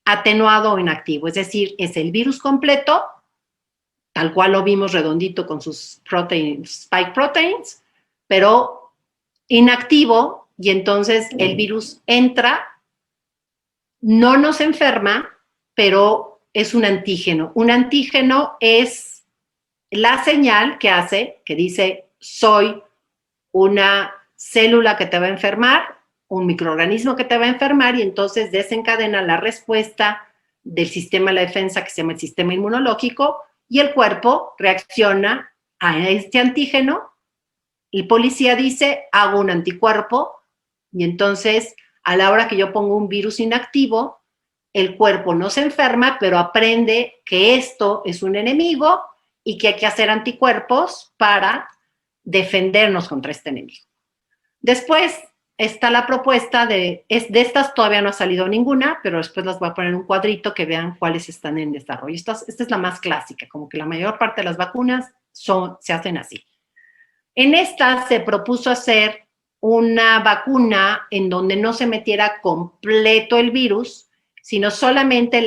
atenuado o inactivo, es decir, es el virus completo, tal cual lo vimos redondito con sus spike proteins, pero inactivo, y entonces el virus entra, no nos enferma, pero es un antígeno. Un antígeno es la señal que hace, que dice, soy una célula que te va a enfermar, un microorganismo que te va a enfermar, y entonces desencadena la respuesta del sistema de la defensa, que se llama el sistema inmunológico, y el cuerpo reacciona a este antígeno. El policía dice, hago un anticuerpo, y entonces, a la hora que yo pongo un virus inactivo, el cuerpo no se enferma, pero aprende que esto es un enemigo y que hay que hacer anticuerpos para defendernos contra este enemigo. Después está la propuesta de estas todavía no ha salido ninguna, pero después las voy a poner en un cuadrito que vean cuáles están en desarrollo. Esta es la más clásica, como que la mayor parte de las vacunas se hacen así. En esta se propuso hacer una vacuna en donde no se metiera completo el virus, sino solamente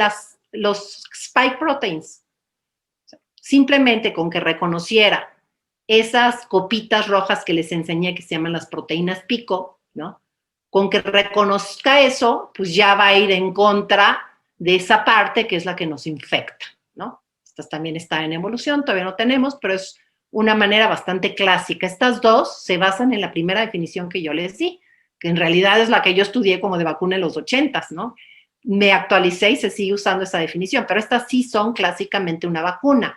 los spike proteins. Simplemente con que reconociera esas copitas rojas que les enseñé que se llaman las proteínas pico, ¿no? Con que reconozca eso, pues ya va a ir en contra de esa parte que es la que nos infecta, ¿no? Esta también está en evolución, todavía no tenemos, pero es una manera bastante clásica. Estas dos se basan en la primera definición que yo les di, que en realidad es la que yo estudié como de vacuna en los 80s, ¿no? Me actualicé y se sigue usando esa definición, pero estas sí son clásicamente una vacuna,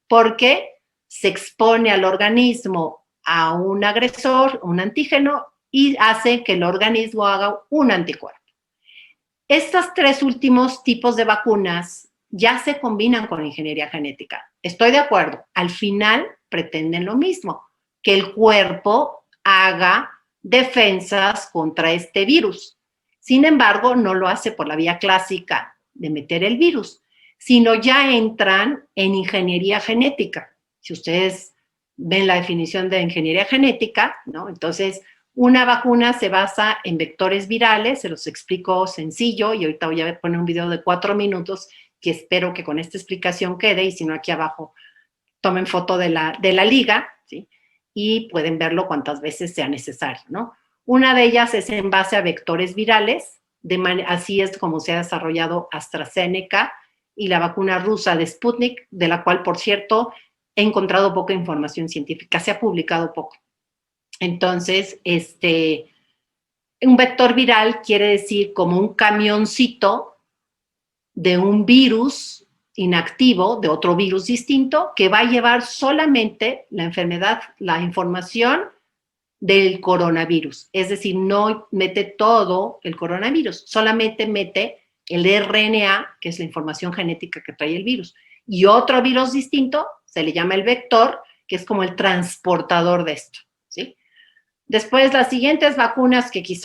porque se expone al organismo a un agresor, un antígeno, y hace que el organismo haga un anticuerpo. Estos 3 últimos tipos de vacunas ya se combinan con ingeniería genética. Estoy de acuerdo, al final pretenden lo mismo, que el cuerpo haga defensas contra este virus. Sin embargo, no lo hace por la vía clásica de meter el virus, sino ya entran en ingeniería genética. Si ustedes ven la definición de ingeniería genética, ¿no? Entonces, una vacuna se basa en vectores virales, se los explico sencillo, y ahorita voy a poner un video de 4 minutos que espero que con esta explicación quede, y si no, aquí abajo tomen foto de la liga, ¿sí? Y pueden verlo cuantas veces sea necesario, ¿no? Una de ellas es en base a vectores virales, así es como se ha desarrollado AstraZeneca y la vacuna rusa de Sputnik, de la cual, por cierto, he encontrado poca información científica, se ha publicado poco. Entonces, un vector viral quiere decir como un camioncito de un virus inactivo, de otro virus distinto, que va a llevar solamente la enfermedad, la información del coronavirus. Es decir, no mete todo el coronavirus, solamente mete el RNA, que es la información genética que trae el virus. Y otro virus distinto se le llama el vector, que es como el transportador de esto, ¿sí? Después, las siguientes vacunas, que quizás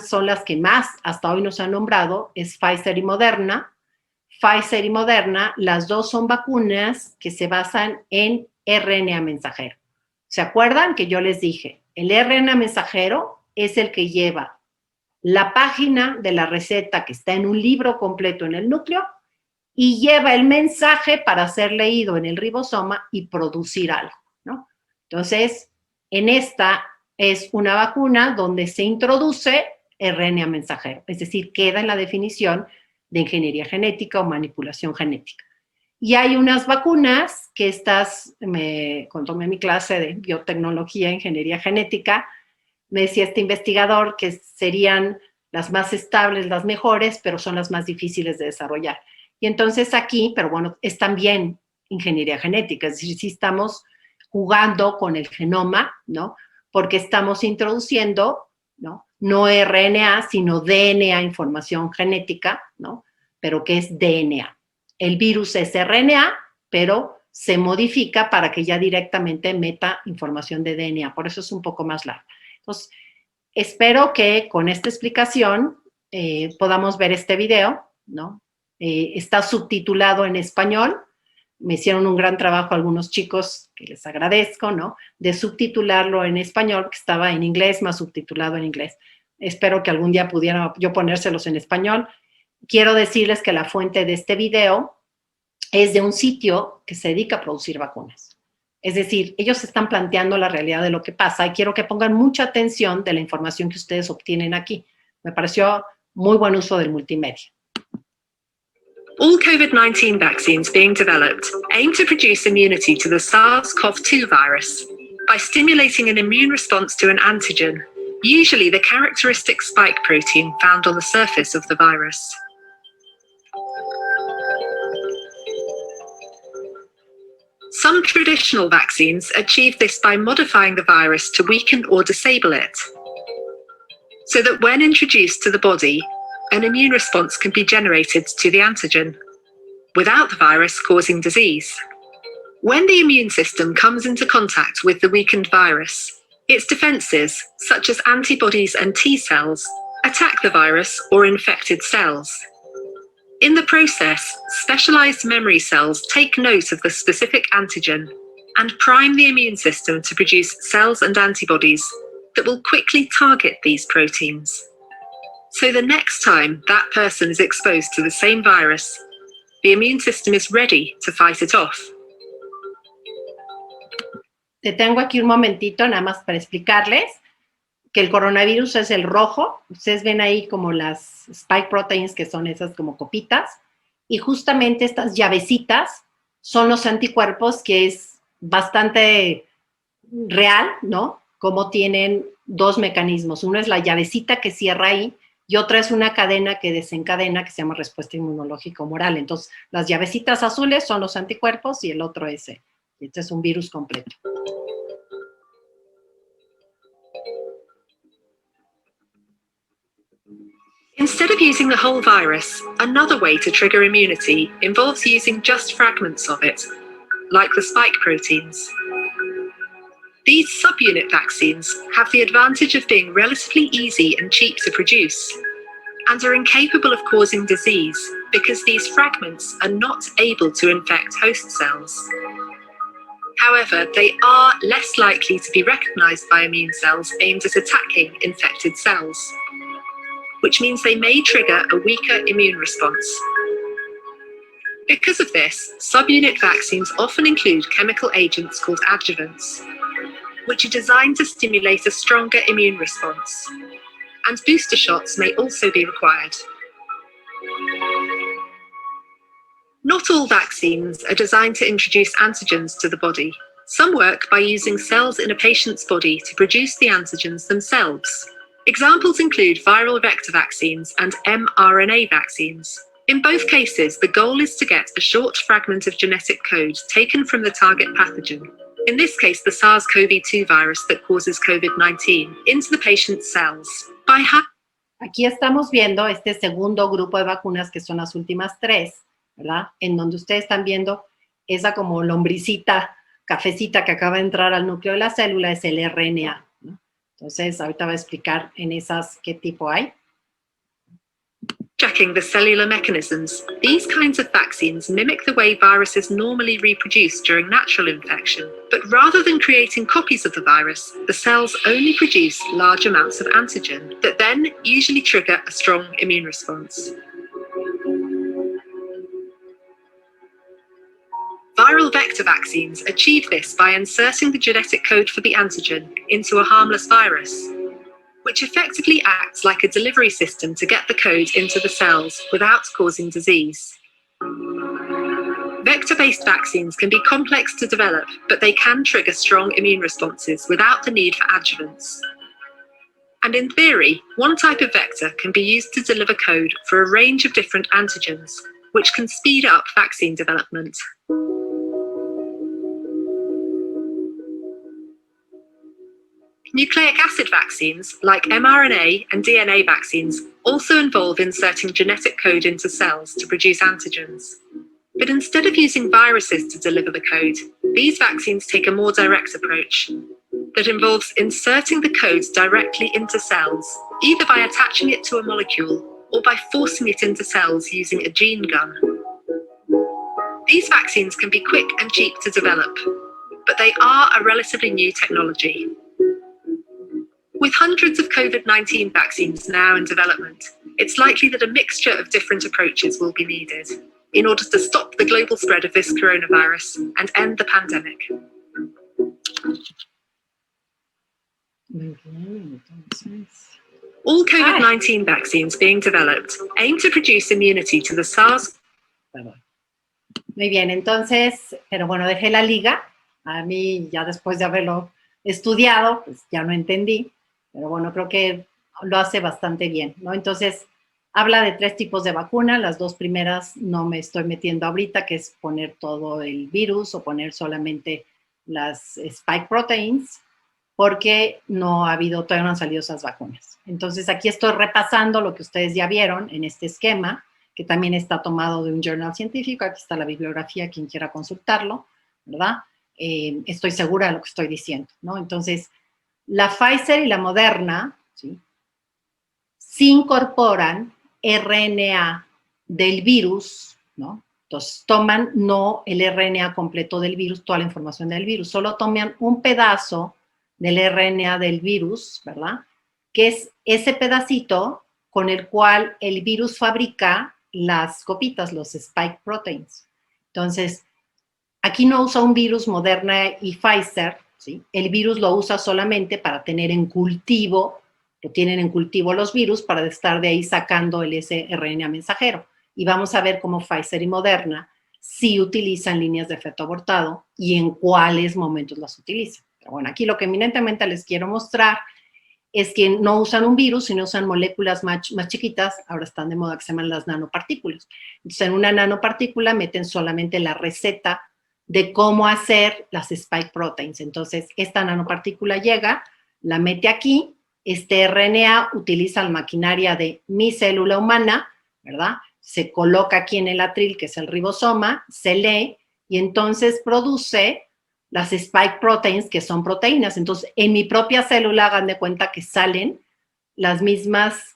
son las que más hasta hoy nos han nombrado, es Pfizer y Moderna. Pfizer y Moderna, las dos son vacunas que se basan en RNA mensajero. ¿Se acuerdan que yo les dije? El RNA mensajero es el que lleva la página de la receta que está en un libro completo en el núcleo y lleva el mensaje para ser leído en el ribosoma y producir algo, ¿no? Entonces, en esta es una vacuna donde se introduce RNA mensajero, es decir, queda en la definición de ingeniería genética o manipulación genética. Y hay unas vacunas que cuando tomé mi clase de biotecnología, ingeniería genética, me decía este investigador que serían las más estables, las mejores, pero son las más difíciles de desarrollar. Y entonces aquí, pero bueno, es también ingeniería genética, es decir, sí estamos jugando con el genoma, ¿no? Porque estamos introduciendo, no RNA, sino DNA, información genética, ¿no? Pero ¿qué es DNA? El virus es RNA, pero se modifica para que ya directamente meta información de DNA, por eso es un poco más largo. Entonces, espero que con esta explicación podamos ver este video, ¿no? Está subtitulado en español, me hicieron un gran trabajo algunos chicos, que les agradezco, ¿no? De subtitularlo en español, que estaba en inglés, más subtitulado en inglés. Espero que algún día pudiera yo ponérselos en español. Quiero decirles que la fuente de este video es de un sitio que se dedica a producir vacunas. Es decir, ellos están planteando la realidad de lo que pasa y quiero que pongan mucha atención de la información que ustedes obtienen aquí. Me pareció muy buen uso del multimedia. All COVID-19 vaccines being developed aim to produce immunity to the SARS-CoV-2 virus by stimulating an immune response to an antigen, usually the characteristic spike protein found on the surface of the virus. Some traditional vaccines achieve this by modifying the virus to weaken or disable it, so that when introduced to the body, an immune response can be generated to the antigen, without the virus causing disease. When the immune system comes into contact with the weakened virus, its defenses, such as antibodies and T cells, attack the virus or infected cells. In the process, specialized memory cells take note of the specific antigen and prime the immune system to produce cells and antibodies that will quickly target these proteins. So the next time that person is exposed to the same virus, the immune system is ready to fight it off. Detengo aquí un momentito nada más para explicarles que el coronavirus es el rojo. Ustedes ven ahí como las spike proteins, que son esas como copitas, y justamente estas llavecitas son los anticuerpos, que es bastante real, ¿no? Como tienen dos mecanismos. Uno es la llavecita que cierra ahí, y otra es una cadena que desencadena, que se llama respuesta inmunológica humoral. Entonces, las llavecitas azules son los anticuerpos y el otro ese. Este es un virus completo. Instead of using the whole virus, another way to trigger immunity involves using just fragments of it, like the spike proteins. These subunit vaccines have the advantage of being relatively easy and cheap to produce, and are incapable of causing disease because these fragments are not able to infect host cells. However, they are less likely to be recognized by immune cells aimed at attacking infected cells, which means they may trigger a weaker immune response. Because of this, subunit vaccines often include chemical agents called adjuvants, which are designed to stimulate a stronger immune response, and booster shots may also be required. Not all vaccines are designed to introduce antigens to the body. Some work by using cells in a patient's body to produce the antigens themselves. Examples include viral vector vaccines and mRNA vaccines. In both cases, the goal is to get a short fragment of genetic code taken from the target pathogen, in this case the SARS-CoV-2 virus that causes COVID-19, into the patient's cells. Aquí estamos viendo este segundo grupo de vacunas, que son las últimas 3, ¿verdad? En donde ustedes están viendo esa como lombricita, cafecita que acaba de entrar al núcleo de la célula, es el RNA, ¿no? Entonces, ahorita voy a explicar en esas qué tipo hay. Checking the cellular mechanisms, these kinds of vaccines mimic the way viruses normally reproduce during natural infection. But rather than creating copies of the virus, the cells only produce large amounts of antigen that then usually trigger a strong immune response. Viral vector vaccines achieve this by inserting the genetic code for the antigen into a harmless virus, which effectively acts like a delivery system to get the code into the cells without causing disease. Vector-based vaccines can be complex to develop, but they can trigger strong immune responses without the need for adjuvants. And in theory, one type of vector can be used to deliver code for a range of different antigens, which can speed up vaccine development. Nucleic acid vaccines, like mRNA and DNA vaccines, also involve inserting genetic code into cells to produce antigens. But instead of using viruses to deliver the code, these vaccines take a more direct approach that involves inserting the code directly into cells, either by attaching it to a molecule or by forcing it into cells using a gene gun. These vaccines can be quick and cheap to develop, but they are a relatively new technology. With hundreds of COVID-19 vaccines now in development, it's likely that a mixture of different approaches will be needed in order to stop the global spread of this coronavirus and end the pandemic. All COVID-19 vaccines being developed aim to produce immunity to the SARS. Muy bien, entonces, pero bueno, dejé la liga. A mí, ya después de haberlo estudiado, pues ya no entendí. Pero bueno, creo que lo hace bastante bien, ¿no? Entonces, habla de 3 tipos de vacuna. Las 2 primeras no me estoy metiendo ahorita, que es poner todo el virus o poner solamente las spike proteins, porque todavía no han salido esas vacunas. Entonces, aquí estoy repasando lo que ustedes ya vieron en este esquema, que también está tomado de un journal científico. Aquí está la bibliografía, quien quiera consultarlo, ¿verdad? Estoy segura de lo que estoy diciendo, ¿no? Entonces, la Pfizer y la Moderna, ¿sí?, sí incorporan RNA del virus, ¿no? Entonces, toman no el RNA completo del virus, toda la información del virus, solo toman un pedazo del RNA del virus, ¿verdad? Que es ese pedacito con el cual el virus fabrica las copitas, los spike proteins. Entonces, aquí no usa un virus Moderna y Pfizer, ¿sí? El virus lo usa solamente para tener en cultivo, lo tienen en cultivo los virus para estar de ahí sacando ese RNA mensajero. Y vamos a ver cómo Pfizer y Moderna sí utilizan líneas de feto abortado y en cuáles momentos las utilizan. Pero bueno, aquí lo que eminentemente les quiero mostrar es que no usan un virus, sino usan moléculas más chiquitas. Ahora están de moda que se llaman las nanopartículas. Entonces, en una nanopartícula meten solamente la receta de cómo hacer las spike proteins. Entonces, esta nanopartícula llega, la mete aquí, este RNA utiliza la maquinaria de mi célula humana, ¿verdad? Se coloca aquí en el atril, que es el ribosoma, se lee, y entonces produce las spike proteins, que son proteínas. Entonces, en mi propia célula, hagan de cuenta que salen las mismas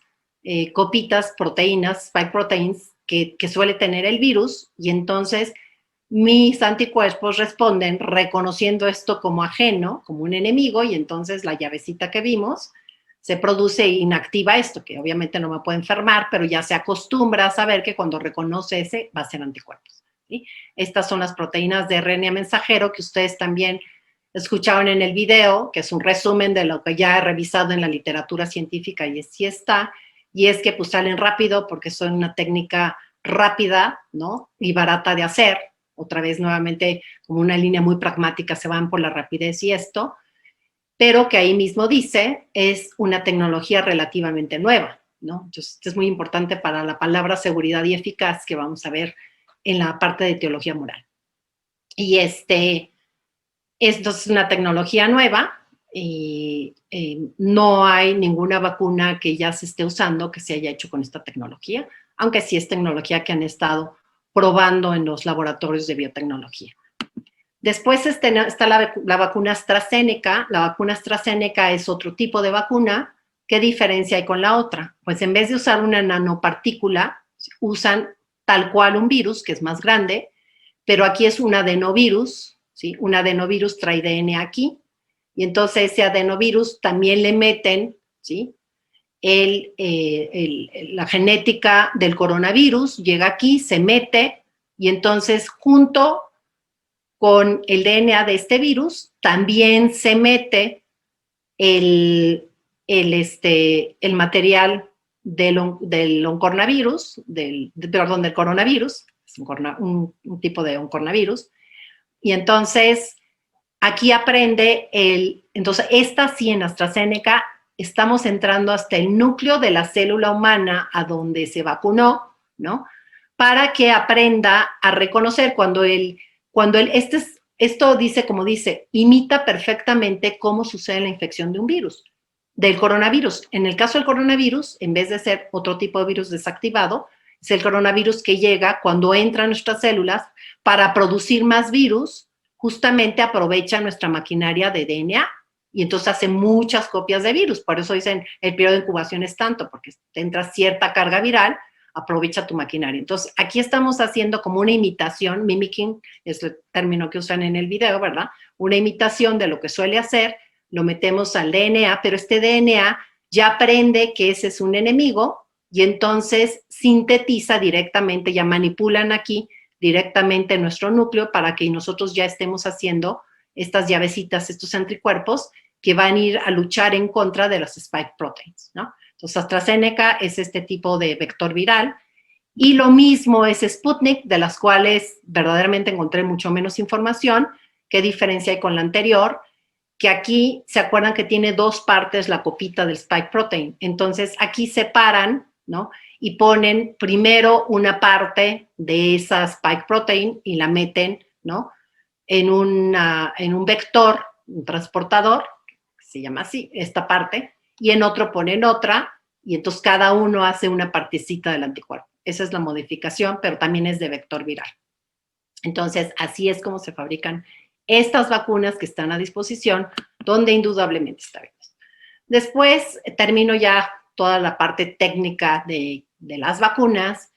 copitas, proteínas, spike proteins, que suele tener el virus, y entonces mis anticuerpos responden reconociendo esto como ajeno, como un enemigo, y entonces la llavecita que vimos se produce e inactiva esto, que obviamente no me puede enfermar, pero ya se acostumbra a saber que cuando reconoce ese va a ser anticuerpos, ¿sí? Estas son las proteínas de RNA mensajero que ustedes también escucharon en el video, que es un resumen de lo que ya he revisado en la literatura científica y sí está, y es que pues salen rápido porque son una técnica rápida, ¿no? Y barata de hacer. Otra vez, nuevamente, como una línea muy pragmática, se van por la rapidez y esto, pero que ahí mismo dice, es una tecnología relativamente nueva, ¿no? Entonces, esto es muy importante para la palabra seguridad y eficaz que vamos a ver en la parte de teología moral. Y esto es una tecnología nueva y no hay ninguna vacuna que ya se esté usando que se haya hecho con esta tecnología, aunque sí es tecnología que han estado probando en los laboratorios de biotecnología. Después está la vacuna AstraZeneca. La vacuna AstraZeneca es otro tipo de vacuna. ¿Qué diferencia hay con la otra? Pues en vez de usar una nanopartícula, usan tal cual un virus, que es más grande, pero aquí es un adenovirus, ¿sí? Un adenovirus trae DNA aquí, y entonces ese adenovirus también le meten, ¿sí? La genética del coronavirus, llega aquí, se mete, y entonces junto con el DNA de este virus también se mete el material del oncornavirus, del coronavirus, es un tipo de oncornavirus, y entonces aquí aprende entonces esta sí en AstraZeneca estamos entrando hasta el núcleo de la célula humana a donde se vacunó, ¿no? Para que aprenda a reconocer esto dice, como dice, imita perfectamente cómo sucede la infección de un virus, del coronavirus. En el caso del coronavirus, en vez de ser otro tipo de virus desactivado, es el coronavirus que llega cuando entra a nuestras células para producir más virus, justamente aprovecha nuestra maquinaria de DNA y entonces hace muchas copias de virus. Por eso dicen el periodo de incubación es tanto, porque entra cierta carga viral, aprovecha tu maquinaria. Entonces, aquí estamos haciendo como una imitación, mimicking, es el término que usan en el video, ¿verdad? Una imitación de lo que suele hacer, lo metemos al DNA, pero este DNA ya aprende que ese es un enemigo y entonces sintetiza directamente, ya manipulan aquí directamente nuestro núcleo para que nosotros ya estemos haciendo estas llavecitas, estos anticuerpos que van a ir a luchar en contra de las spike proteins, ¿no? Entonces, AstraZeneca es este tipo de vector viral y lo mismo es Sputnik, de las cuales verdaderamente encontré mucho menos información. ¿Qué diferencia hay con la anterior? Que aquí, ¿se acuerdan que tiene dos partes la copita del spike protein? Entonces, aquí separan, ¿no? Y ponen primero una parte de esa spike protein y la meten, ¿no? En un vector, un transportador, que se llama así, esta parte, y en otro ponen otra, y entonces cada uno hace una partecita del anticuerpo. Esa es la modificación, pero también es de vector viral. Entonces, así es como se fabrican estas vacunas que están a disposición, donde indudablemente está bien. Después termino ya toda la parte técnica de las vacunas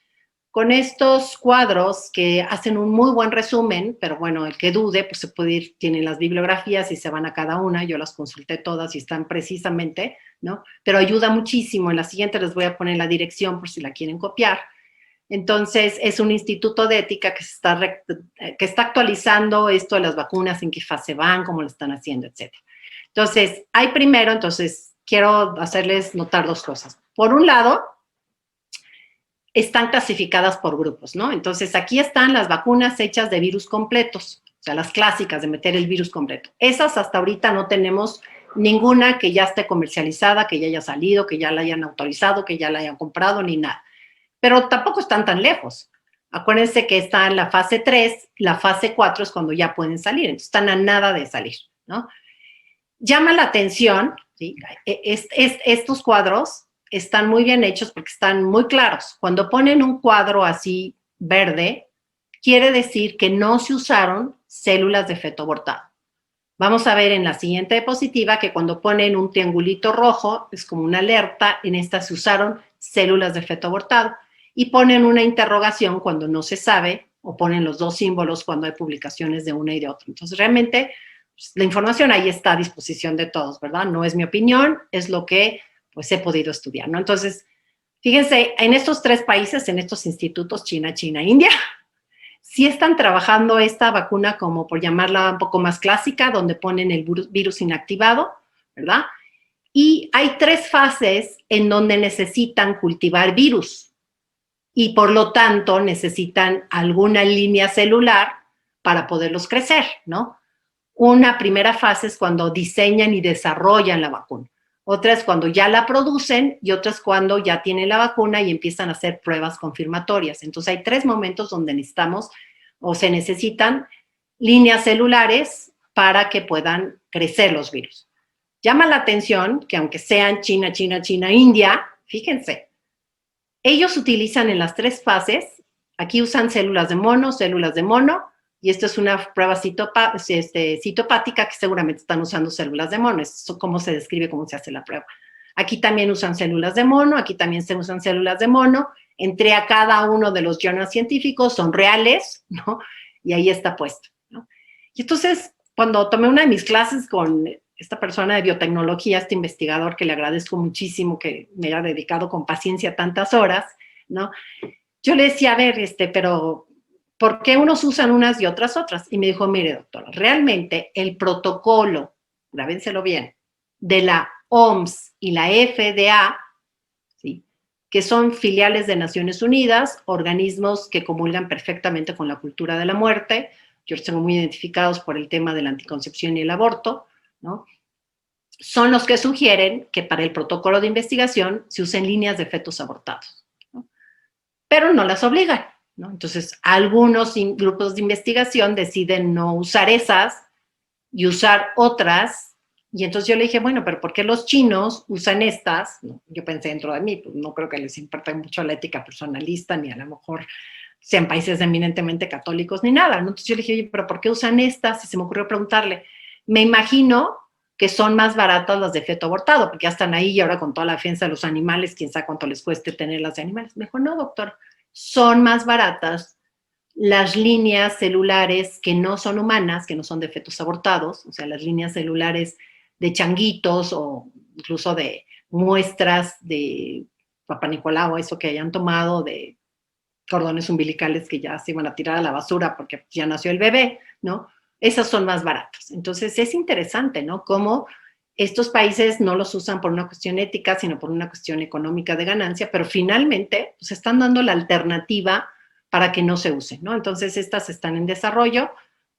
con estos cuadros que hacen un muy buen resumen, pero bueno, el que dude, pues se puede ir, tienen las bibliografías y se van a cada una, yo las consulté todas y están precisamente, ¿no? Pero ayuda muchísimo, en la siguiente les voy a poner la dirección por si la quieren copiar. Entonces, es un instituto de ética que está actualizando esto de las vacunas, en qué fase van, cómo lo están haciendo, etc. Entonces, quiero hacerles notar dos cosas. Por un lado, están clasificadas por grupos, ¿no? Entonces, aquí están las vacunas hechas de virus completos, o sea, las clásicas de meter el virus completo. Esas hasta ahorita no tenemos ninguna que ya esté comercializada, que ya haya salido, que ya la hayan autorizado, que ya la hayan comprado, ni nada. Pero tampoco están tan lejos. Acuérdense que está en la fase 3, la fase 4 es cuando ya pueden salir, entonces están a nada de salir, ¿no? Llama la atención, ¿sí? Estos cuadros están muy bien hechos porque están muy claros. Cuando ponen un cuadro así verde, quiere decir que no se usaron células de feto abortado. Vamos a ver en la siguiente diapositiva que cuando ponen un triangulito rojo, es como una alerta, en esta se usaron células de feto abortado, y ponen una interrogación cuando no se sabe, o ponen los dos símbolos cuando hay publicaciones de una y de otra. Entonces, realmente, pues, la información ahí está a disposición de todos, ¿verdad? No es mi opinión, es lo que pues he podido estudiar, ¿no? Entonces, fíjense, en estos 3 países, en estos institutos, China, India, sí están trabajando esta vacuna como por llamarla un poco más clásica, donde ponen el virus inactivado, ¿verdad? Y hay 3 fases en donde necesitan cultivar virus y por lo tanto necesitan alguna línea celular para poderlos crecer, ¿no? Una primera fase es cuando diseñan y desarrollan la vacuna. Otra es cuando ya la producen y otra es cuando ya tienen la vacuna y empiezan a hacer pruebas confirmatorias. Entonces hay 3 momentos donde necesitamos o se necesitan líneas celulares para que puedan crecer los virus. Llama la atención que aunque sean China, India, fíjense, ellos utilizan en las 3 fases, aquí usan células de mono, y esto es una prueba citopática que seguramente están usando células de mono. Es cómo se describe, cómo se hace la prueba. Aquí también usan células de mono, aquí también se usan células de mono. Entré a cada uno de los journals científicos, son reales, ¿no? Y ahí está puesto, ¿no? Y entonces, cuando tomé una de mis clases con esta persona de biotecnología, este investigador que le agradezco muchísimo que me haya dedicado con paciencia tantas horas, ¿no? Yo le decía, a ver, pero ¿por qué unos usan unas y otras? Y me dijo, mire, doctora, realmente el protocolo, grábenselo bien, de la OMS y la FDA, ¿sí?, que son filiales de Naciones Unidas, organismos que comulgan perfectamente con la cultura de la muerte. Yo los tengo muy identificados por el tema de la anticoncepción y el aborto, ¿no? Son los que sugieren que para el protocolo de investigación se usen líneas de fetos abortados, ¿no? Pero no las obligan, ¿no? Entonces, algunos grupos de investigación deciden no usar esas y usar otras. Y entonces yo le dije, bueno, pero ¿por qué los chinos usan estas? Yo pensé dentro de mí, pues no creo que les importe mucho la ética personalista, ni a lo mejor sean países eminentemente católicos, ni nada, ¿no? Entonces yo le dije, oye, pero ¿por qué usan estas? Y se me ocurrió preguntarle, me imagino que son más baratas las de feto abortado, porque ya están ahí y ahora con toda la defensa de los animales, quién sabe cuánto les cueste tenerlas de animales. Me dijo, no, doctor, son más baratas las líneas celulares que no son humanas, que no son de fetos abortados, o sea, las líneas celulares de changuitos o incluso de muestras de Papá Nicolau, eso que hayan tomado, de cordones umbilicales que ya se iban a tirar a la basura porque ya nació el bebé, ¿no? Esas son más baratas. Entonces es interesante, ¿no? Cómo estos países no los usan por una cuestión ética, sino por una cuestión económica de ganancia, pero finalmente pues, están dando la alternativa para que no se usen, ¿no? Entonces estas están en desarrollo,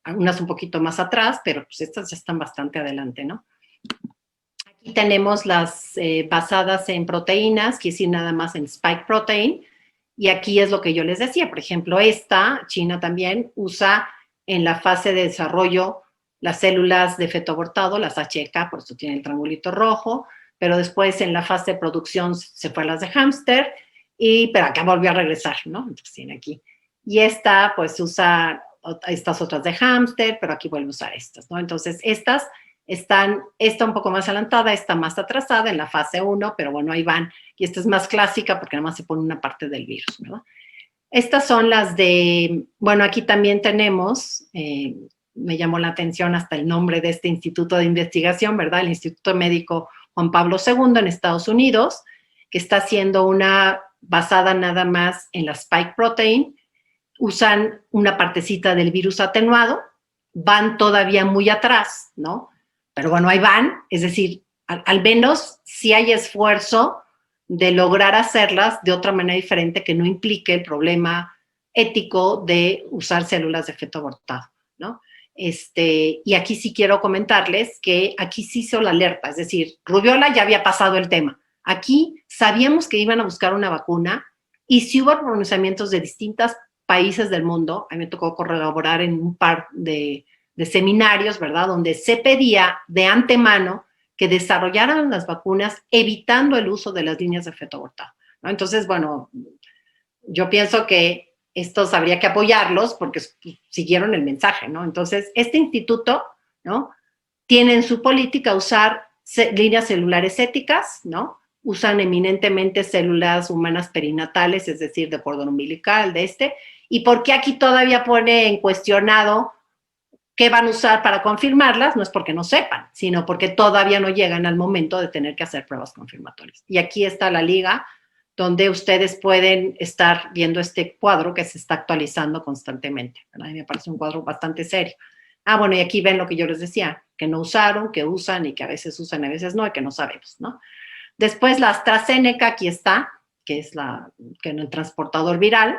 unas un poquito más atrás, pero pues estas ya están bastante adelante, ¿no? Aquí tenemos las basadas en proteínas, quiere decir nada más en spike protein, y aquí es lo que yo les decía, por ejemplo, China también usa en la fase de desarrollo las células de feto abortado, las HK, por eso tiene el triangulito rojo, pero después en la fase de producción se fue a las de hámster, pero acá volvió a regresar, ¿no? Entonces tiene aquí. Y esta, pues, usa estas otras de hámster, pero aquí vuelve a usar estas, ¿no? Entonces, esta un poco más adelantada, esta más atrasada en la fase 1, pero bueno, ahí van. Y esta es más clásica porque nada más se pone una parte del virus, ¿verdad? Estas son las de, bueno, aquí también tenemos, me llamó la atención hasta el nombre de este instituto de investigación, ¿verdad? El Instituto Médico Juan Pablo II en Estados Unidos, que está haciendo una basada nada más en la spike protein. Usan una partecita del virus atenuado, van todavía muy atrás, ¿no? Pero bueno, ahí van, es decir, al menos sí hay esfuerzo de lograr hacerlas de otra manera diferente que no implique el problema ético de usar células de feto abortado, ¿no? Y aquí sí quiero comentarles que aquí sí hizo la alerta, es decir, Rubiola ya había pasado el tema. Aquí sabíamos que iban a buscar una vacuna y sí hubo pronunciamientos de distintos países del mundo. A mí me tocó corroborar en un par de seminarios, ¿verdad?, donde se pedía de antemano que desarrollaran las vacunas evitando el uso de las líneas de feto abortado, ¿no? Entonces, bueno, yo pienso que estos habría que apoyarlos porque siguieron el mensaje, ¿no? Entonces, este instituto, ¿no?, tienen su política usar líneas celulares éticas, ¿no? Usan eminentemente células humanas perinatales, es decir, de cordón umbilical, ¿y por qué aquí todavía pone en cuestionado qué van a usar para confirmarlas? No es porque no sepan, sino porque todavía no llegan al momento de tener que hacer pruebas confirmatorias. Y aquí está la liga, donde ustedes pueden estar viendo este cuadro que se está actualizando constantemente. A mí me parece un cuadro bastante serio. Bueno, y aquí ven lo que yo les decía, que no usaron, que usan y que a veces usan, a veces no, y que no sabemos, ¿no? Después la AstraZeneca, aquí está, que es el transportador viral,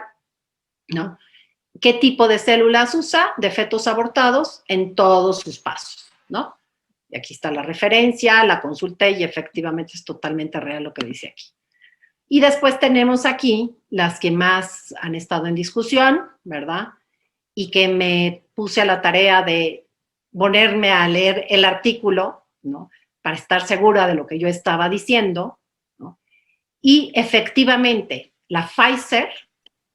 ¿no? ¿Qué tipo de células usa? De fetos abortados en todos sus pasos, ¿no? Y aquí está la referencia, la consulté y efectivamente es totalmente real lo que dice aquí. Y después tenemos aquí las que más han estado en discusión, ¿verdad? Y que me puse a la tarea de ponerme a leer el artículo, ¿no? Para estar segura de lo que yo estaba diciendo, ¿no? Y efectivamente, la Pfizer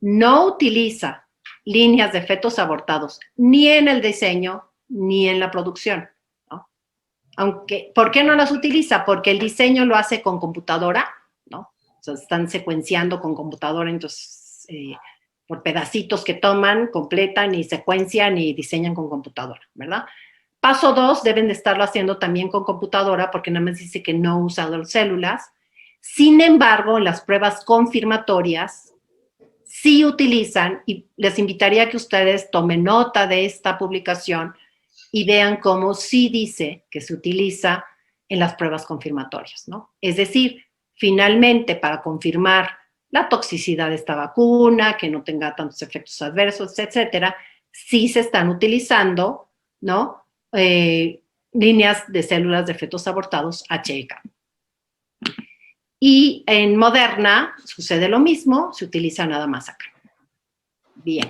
no utiliza líneas de fetos abortados, ni en el diseño, ni en la producción, ¿no? Aunque, ¿por qué no las utiliza? Porque el diseño lo hace con computadora, ¿no? O sea, están secuenciando con computadora, entonces, por pedacitos que toman, completan y secuencian y diseñan con computadora, ¿verdad? Paso 2, deben de estarlo haciendo también con computadora, porque nada más dice que no usan células. Sin embargo, en las pruebas confirmatorias, sí utilizan, y les invitaría a que ustedes tomen nota de esta publicación y vean cómo sí dice que se utiliza en las pruebas confirmatorias, ¿no? Es decir, finalmente, para confirmar la toxicidad de esta vacuna, que no tenga tantos efectos adversos, etcétera, sí se están utilizando, ¿no? Líneas de células de fetos abortados HEK. Y en Moderna sucede lo mismo, se utiliza nada más acá. Bien.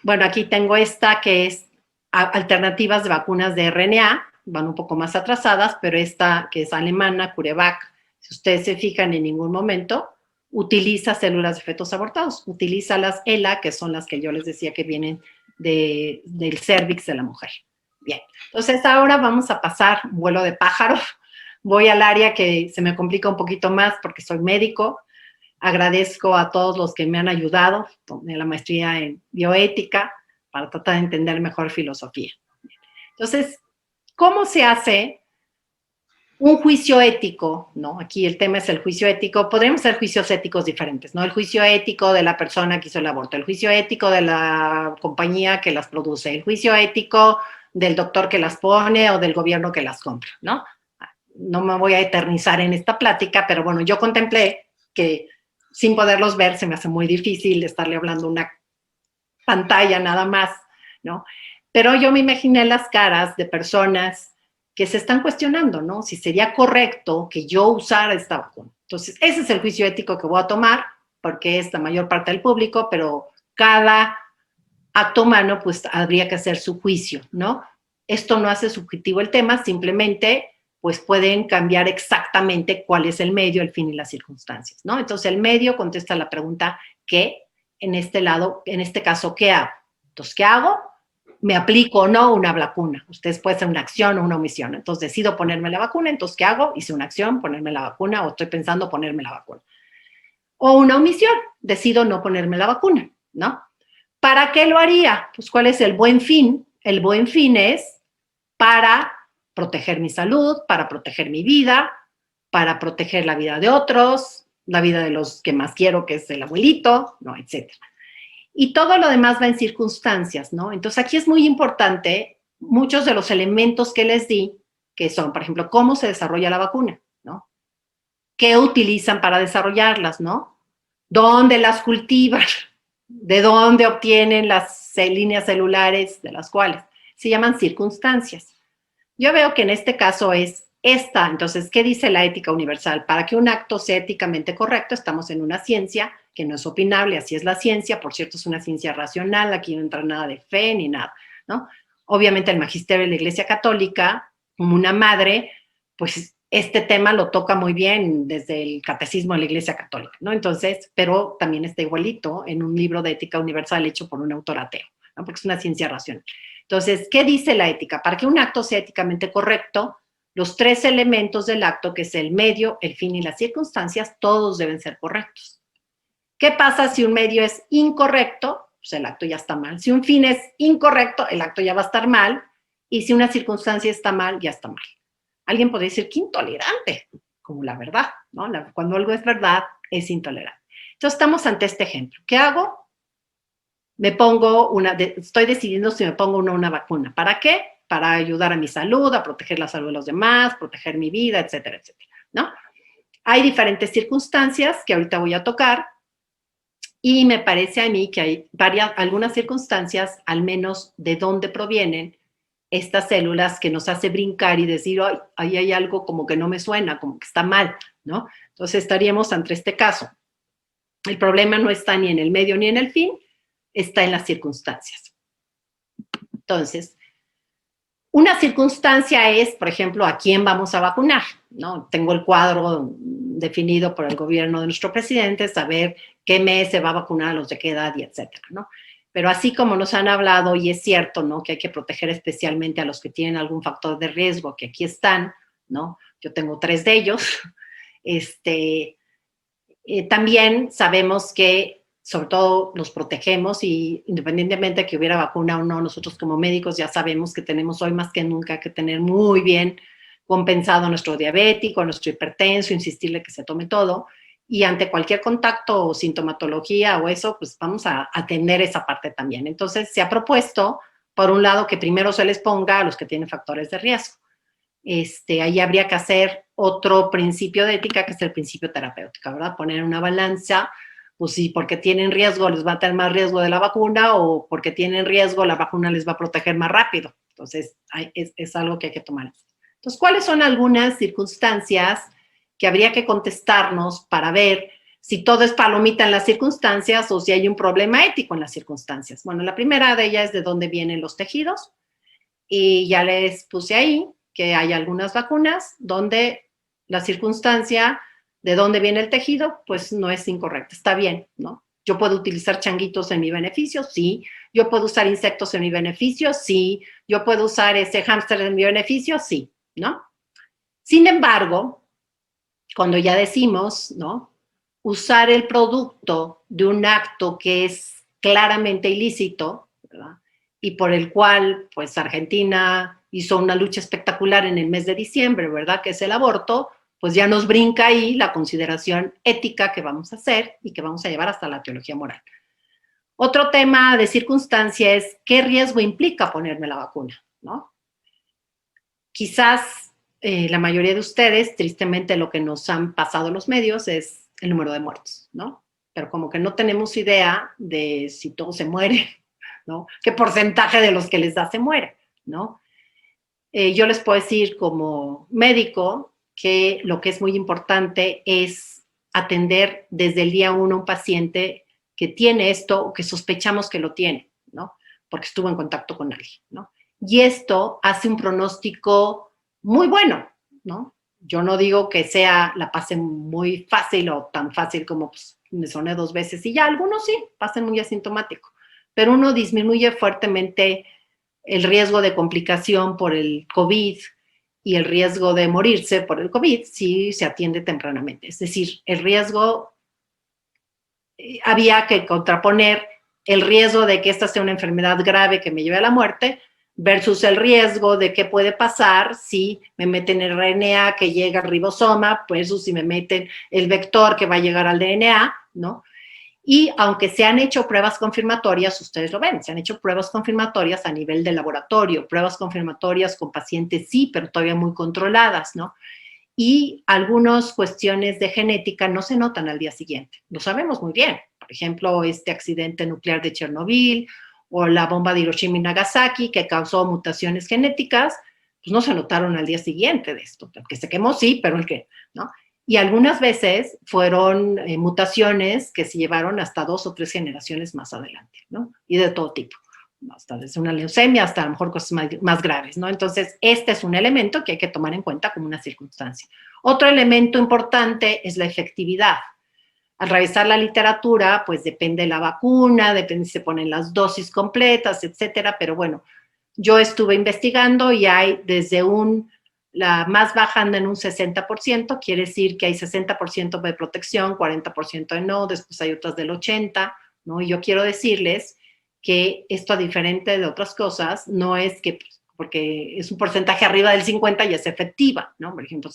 Bueno, aquí tengo esta que es alternativas de vacunas de RNA, van un poco más atrasadas, pero esta que es alemana, CureVac, si ustedes se fijan, en ningún momento utiliza células de fetos abortados, utiliza las ELA, que son las que yo les decía que vienen del cérvix de la mujer. Bien, entonces ahora vamos a pasar vuelo de pájaro. Voy al área que se me complica un poquito más porque soy médico. Agradezco a todos los que me han ayudado en la maestría en bioética para tratar de entender mejor filosofía. Entonces, ¿cómo se hace un juicio ético? ¿No? Aquí el tema es el juicio ético. Podríamos hacer juicios éticos diferentes, ¿no? El juicio ético de la persona que hizo el aborto, el juicio ético de la compañía que las produce, el juicio ético del doctor que las pone o del gobierno que las compra, ¿no? No me voy a eternizar en esta plática, pero bueno, yo contemplé que sin poderlos ver se me hace muy difícil estarle hablando una pantalla nada más, ¿no? Pero yo me imaginé las caras de personas que se están cuestionando, ¿no? Si sería correcto que yo usara esta vacuna. Entonces, ese es el juicio ético que voy a tomar, porque es la mayor parte del público, pero cada acto humano, pues, habría que hacer su juicio, ¿no? Esto no hace subjetivo el tema, simplemente pues pueden cambiar exactamente cuál es el medio, el fin y las circunstancias, ¿no? Entonces, el medio contesta la pregunta ¿qué? En este caso, ¿qué hago? Entonces, ¿qué hago? ¿Me aplico o no una vacuna? Ustedes pueden hacer una acción o una omisión. Entonces, decido ponerme la vacuna, entonces, ¿qué hago? Hice una acción, ponerme la vacuna, o estoy pensando ponerme la vacuna. O una omisión, decido no ponerme la vacuna, ¿no? ¿Para qué lo haría? Pues, ¿cuál es el buen fin? El buen fin es para proteger mi salud, para proteger mi vida, para proteger la vida de otros, la vida de los que más quiero, que es el abuelito, ¿no? Etcétera. Y todo lo demás va en circunstancias, ¿no? Entonces, aquí es muy importante muchos de los elementos que les di, que son, por ejemplo, cómo se desarrolla la vacuna, ¿no? ¿Qué utilizan para desarrollarlas, no? ¿Dónde las cultivan? ¿De dónde obtienen las líneas celulares de las cuales? Se llaman circunstancias. Yo veo que en este caso es esta. Entonces, ¿qué dice la ética universal? Para que un acto sea éticamente correcto, estamos en una ciencia que no es opinable, así es la ciencia. Por cierto, es una ciencia racional, aquí no entra nada de fe ni nada, ¿no? Obviamente el magisterio de la Iglesia Católica, como una madre, pues este tema lo toca muy bien desde el catecismo de la Iglesia Católica, ¿no? Entonces, pero también está igualito en un libro de ética universal hecho por un autor ateo, ¿no? Porque es una ciencia racional. Entonces, ¿qué dice la ética? Para que un acto sea éticamente correcto, los 3 elementos del acto, que es el medio, el fin y las circunstancias, todos deben ser correctos. ¿Qué pasa si un medio es incorrecto? Pues el acto ya está mal. Si un fin es incorrecto, el acto ya va a estar mal. Y si una circunstancia está mal, ya está mal. Alguien podría decir que intolerante, como la verdad, ¿no? Cuando algo es verdad, es intolerante. Entonces, estamos ante este ejemplo. ¿Qué hago? Estoy decidiendo si me pongo una vacuna. ¿Para qué? Para ayudar a mi salud, a proteger la salud de los demás, proteger mi vida, etcétera, etcétera, ¿no? Hay diferentes circunstancias que ahorita voy a tocar y me parece a mí que hay algunas circunstancias, al menos de dónde provienen estas células, que nos hace brincar y decir, ay, ahí hay algo como que no me suena, como que está mal, ¿no? Entonces estaríamos ante este caso. El problema no está ni en el medio ni en el fin, está en las circunstancias. Entonces, una circunstancia es, por ejemplo, a quién vamos a vacunar, ¿no? Tengo el cuadro definido por el gobierno de nuestro presidente, saber qué mes se va a vacunar, a los de qué edad y etcétera, ¿no? Pero así como nos han hablado, y es cierto, ¿no?, que hay que proteger especialmente a los que tienen algún factor de riesgo, que aquí están, ¿no? Yo tengo 3 de ellos. También sabemos que, sobre todo, nos protegemos y independientemente de que hubiera vacuna o no, nosotros como médicos ya sabemos que tenemos hoy más que nunca que tener muy bien compensado a nuestro diabético, a nuestro hipertenso, insistirle que se tome todo. Y ante cualquier contacto o sintomatología o eso, pues vamos a atender esa parte también. Entonces, se ha propuesto, por un lado, que primero se les ponga a los que tienen factores de riesgo. Ahí habría que hacer otro principio de ética, que es el principio terapéutico, ¿verdad? Poner una balanza, pues sí, porque tienen riesgo les va a tener más riesgo de la vacuna, o porque tienen riesgo la vacuna les va a proteger más rápido. Entonces, es algo que hay que tomar. Entonces, ¿cuáles son algunas circunstancias que habría que contestarnos para ver si todo es palomita en las circunstancias o si hay un problema ético en las circunstancias? Bueno, la primera de ellas es de dónde vienen los tejidos, y ya les puse ahí que hay algunas vacunas donde la circunstancia de dónde viene el tejido, pues no es incorrecta, está bien, ¿no? Yo puedo utilizar changuitos en mi beneficio, sí. Yo puedo usar insectos en mi beneficio, sí. Yo puedo usar ese hámster en mi beneficio, sí, ¿no? Sin embargo, cuando ya decimos, ¿no?, usar el producto de un acto que es claramente ilícito, ¿verdad?, y por el cual, pues, Argentina hizo una lucha espectacular en el mes de diciembre, ¿verdad?, que es el aborto, pues ya nos brinca ahí la consideración ética que vamos a hacer y que vamos a llevar hasta la teología moral. Otro tema de circunstancia es qué riesgo implica ponerme la vacuna, ¿no? Quizás la mayoría de ustedes, tristemente, lo que nos han pasado los medios es el número de muertos, ¿no? Pero como que no tenemos idea de si todo se muere, ¿no? ¿Qué porcentaje de los que les da se muere, ¿no? Yo les puedo decir como médico que lo que es muy importante es atender desde el día 1 a un paciente que tiene esto o que sospechamos que lo tiene, ¿no? Porque estuvo en contacto con alguien, ¿no? Y esto hace un pronóstico muy bueno, ¿no? Yo no digo que la pasen muy fácil o tan fácil como pues, me soné 2 veces y ya, algunos sí, pasen muy asintomático, pero uno disminuye fuertemente el riesgo de complicación por el COVID y el riesgo de morirse por el COVID si se atiende tempranamente. Es decir, el riesgo, había que contraponer el riesgo de que esta sea una enfermedad grave que me lleve a la muerte versus el riesgo de qué puede pasar si me meten el RNA que llega al ribosoma versus si me meten el vector que va a llegar al DNA, ¿no? Y aunque se han hecho pruebas confirmatorias, ustedes lo ven, se han hecho pruebas confirmatorias a nivel de laboratorio, pruebas confirmatorias con pacientes sí, pero todavía muy controladas, ¿no? Y algunas cuestiones de genética no se notan al día siguiente, lo sabemos muy bien. Por ejemplo, este accidente nuclear de Chernobyl o la bomba de Hiroshima y Nagasaki que causó mutaciones genéticas, pues no se notaron al día siguiente de esto. El que se quemó sí, pero el que, ¿no? Y algunas veces fueron mutaciones que se llevaron hasta 2 o 3 generaciones más adelante, ¿no? Y de todo tipo, hasta desde una leucemia hasta a lo mejor cosas más graves, ¿no? Entonces, este es un elemento que hay que tomar en cuenta como una circunstancia. Otro elemento importante es la efectividad. Al revisar la literatura, pues depende de la vacuna, depende si se ponen las dosis completas, etcétera, pero bueno, yo estuve investigando y hay desde la más baja anda en un 60%, quiere decir que hay 60% de protección, 40% de no, después hay otras del 80%, ¿no? Y yo quiero decirles que esto, a diferente de otras cosas, no es que, porque es un porcentaje arriba del 50% y es efectiva, ¿no? Por ejemplo,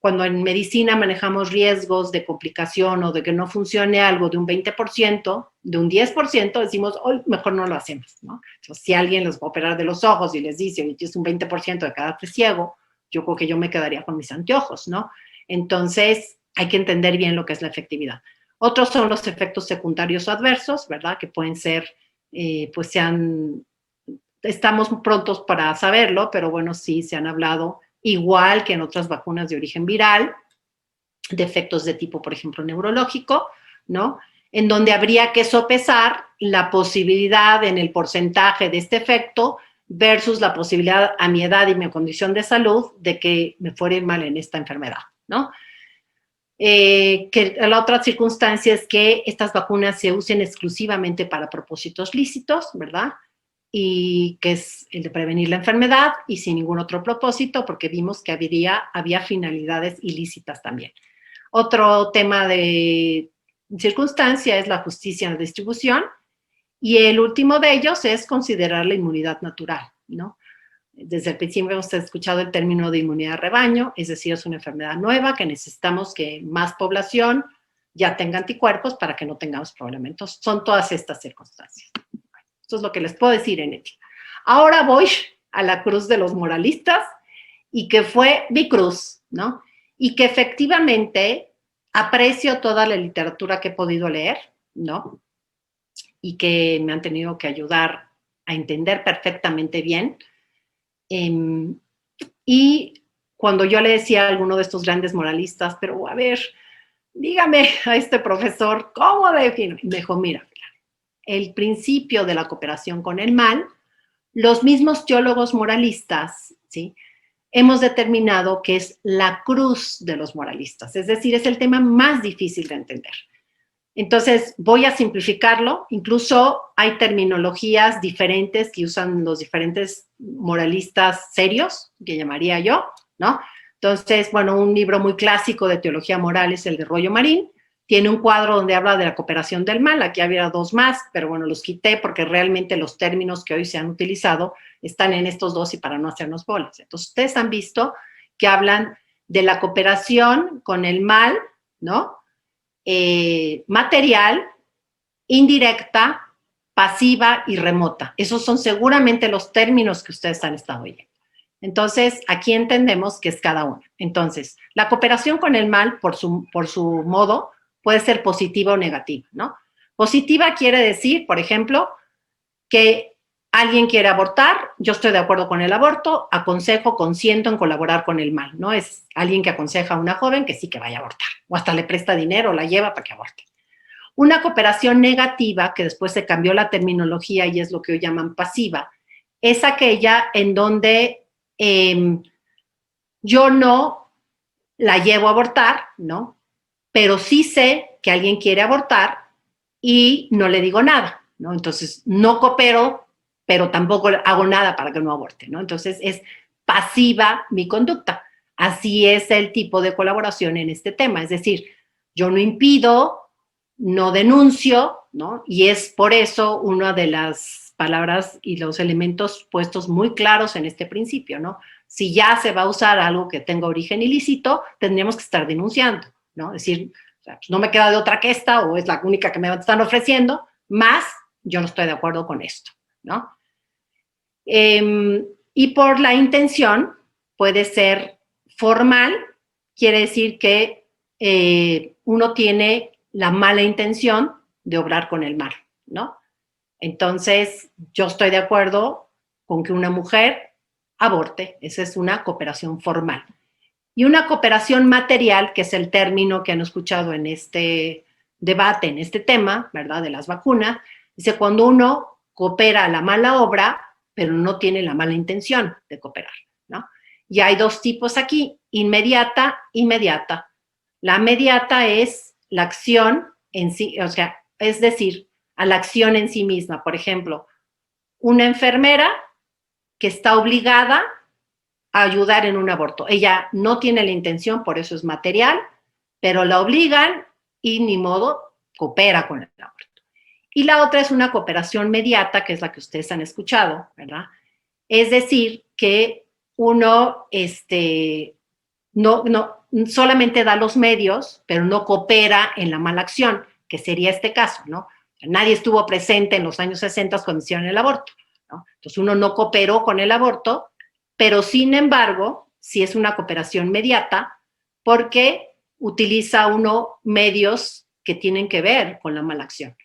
cuando en medicina manejamos riesgos de complicación o de que no funcione algo de un 20%, de un 10%, decimos, hoy mejor no lo hacemos, ¿no? Entonces, si alguien les va a operar de los ojos y les dice, oye, es un 20% de quedarte ciego, yo creo que yo me quedaría con mis anteojos, ¿no? Entonces, hay que entender bien lo que es la efectividad. Otros son los efectos secundarios o adversos, ¿verdad? Que pueden ser, estamos prontos para saberlo, pero bueno, sí se han hablado, igual que en otras vacunas de origen viral, de efectos de tipo, por ejemplo, neurológico, ¿no? En donde habría que sopesar la posibilidad en el porcentaje de este efecto versus la posibilidad a mi edad y mi condición de salud de que me fuera mal en esta enfermedad, ¿no? Que la otra circunstancia es que estas vacunas se usen exclusivamente para propósitos lícitos, ¿verdad? Y que es el de prevenir la enfermedad y sin ningún otro propósito, porque vimos que había finalidades ilícitas también. Otro tema de circunstancia es la justicia en la distribución, y el último de ellos es considerar la inmunidad natural, ¿no? Desde el principio hemos escuchado el término de inmunidad de rebaño, es decir, es una enfermedad nueva que necesitamos que más población ya tenga anticuerpos para que no tengamos problemas. Entonces, son todas estas circunstancias. Esto es lo que les puedo decir en ética. Ahora voy a la cruz de los moralistas, y que fue mi cruz, ¿no? Y que efectivamente aprecio toda la literatura que he podido leer, ¿no? Y que me han tenido que ayudar a entender perfectamente bien. Y cuando yo le decía a alguno de estos grandes moralistas, pero a ver, dígame a este profesor, ¿cómo defino? Y me dijo, mira, el principio de la cooperación con el mal, los mismos teólogos moralistas, ¿sí?, hemos determinado que es la cruz de los moralistas, es decir, es el tema más difícil de entender. Entonces, voy a simplificarlo. Incluso hay terminologías diferentes que usan los diferentes moralistas serios, que llamaría yo, ¿no? Entonces, bueno, un libro muy clásico de teología moral es el de Rollo Marín. Tiene un cuadro donde habla de la cooperación del mal. Aquí había dos más, pero bueno, los quité porque realmente los términos que hoy se han utilizado están en estos dos y para no hacernos bolas. Entonces, ustedes han visto que hablan de la cooperación con el mal, ¿no? Material, indirecta, pasiva y remota. Esos son seguramente los términos que ustedes han estado oyendo. Entonces, aquí entendemos qué es cada uno. Entonces, la cooperación con el mal, por su modo, puede ser positiva o negativa, ¿no? Positiva quiere decir, por ejemplo, que alguien quiere abortar, yo estoy de acuerdo con el aborto, aconsejo, consiento en colaborar con el mal, ¿no? Es alguien que aconseja a una joven que sí que vaya a abortar, o hasta le presta dinero o la lleva para que aborte. Una cooperación negativa, que después se cambió la terminología y es lo que hoy llaman pasiva, es aquella en donde yo no la llevo a abortar, ¿no? Pero sí sé que alguien quiere abortar y no le digo nada, ¿no? Entonces, no coopero, pero tampoco hago nada para que no aborte, ¿no? Entonces, es pasiva mi conducta. Así es el tipo de colaboración en este tema. Es decir, yo no impido, no denuncio, ¿no? Y es por eso una de las palabras y los elementos puestos muy claros en este principio, ¿no? Si ya se va a usar algo que tenga origen ilícito, tendríamos que estar denunciando, ¿no? Es decir, o sea, pues no me queda de otra que esta, o es la única que me están ofreciendo, más yo no estoy de acuerdo con esto, ¿no? Y por la intención puede ser formal, quiere decir que uno tiene la mala intención de obrar con el mal, ¿no? Entonces, yo estoy de acuerdo con que una mujer aborte, esa es una cooperación formal. Y una cooperación material, que es el término que han escuchado en este debate, en este tema, ¿verdad?, de las vacunas, dice cuando uno coopera a la mala obra, pero no tiene la mala intención de cooperar, ¿no? Y hay dos tipos aquí, inmediata, inmediata. La inmediata es la acción en sí, o sea, es decir, a la acción en sí misma. Por ejemplo, una enfermera que está obligada a ayudar en un aborto. Ella no tiene la intención, por eso es material, pero la obligan y ni modo, coopera con el aborto. Y la otra es una cooperación mediata, que es la que ustedes han escuchado, ¿verdad? Es decir, que uno no solamente da los medios, pero no coopera en la mala acción, que sería este caso, ¿no? Nadie estuvo presente en los años 60 cuando hicieron el aborto, ¿no? Entonces uno no cooperó con el aborto, pero sin embargo, sí es una cooperación mediata porque utiliza uno medios que tienen que ver con la mala acción.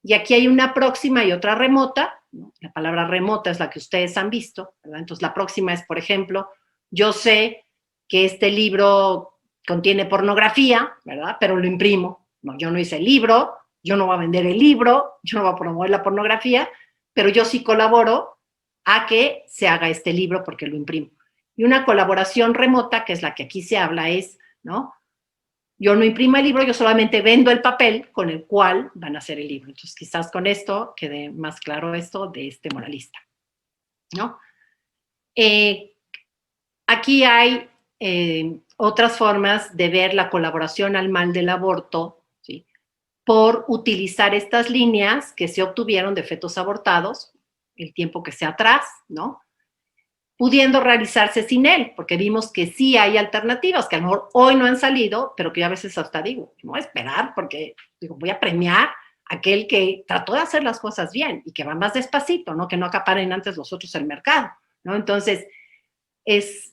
Y aquí hay una próxima y otra remota, ¿no? La palabra remota es la que ustedes han visto, ¿verdad? Entonces la próxima es, por ejemplo, yo sé que este libro contiene pornografía, ¿verdad? Pero lo imprimo. No, yo no hice el libro, yo no voy a vender el libro, yo no voy a promover la pornografía, pero yo sí colaboro a que se haga este libro porque lo imprimo. Y una colaboración remota, que es la que aquí se habla, es, ¿no? Yo no imprimo el libro, yo solamente vendo el papel con el cual van a hacer el libro. Entonces, quizás con esto quede más claro esto de este moralista, ¿no? Aquí hay otras formas de ver la colaboración al mal del aborto, ¿sí? Por utilizar estas líneas que se obtuvieron de fetos abortados, el tiempo que sea atrás, ¿no? Pudiendo realizarse sin él, porque vimos que sí hay alternativas, que a lo mejor hoy no han salido, pero que yo a veces hasta digo, no voy a esperar porque digo, voy a premiar a aquel que trató de hacer las cosas bien y que va más despacito, ¿no? Que no acaparen antes los otros el mercado, ¿no? Entonces,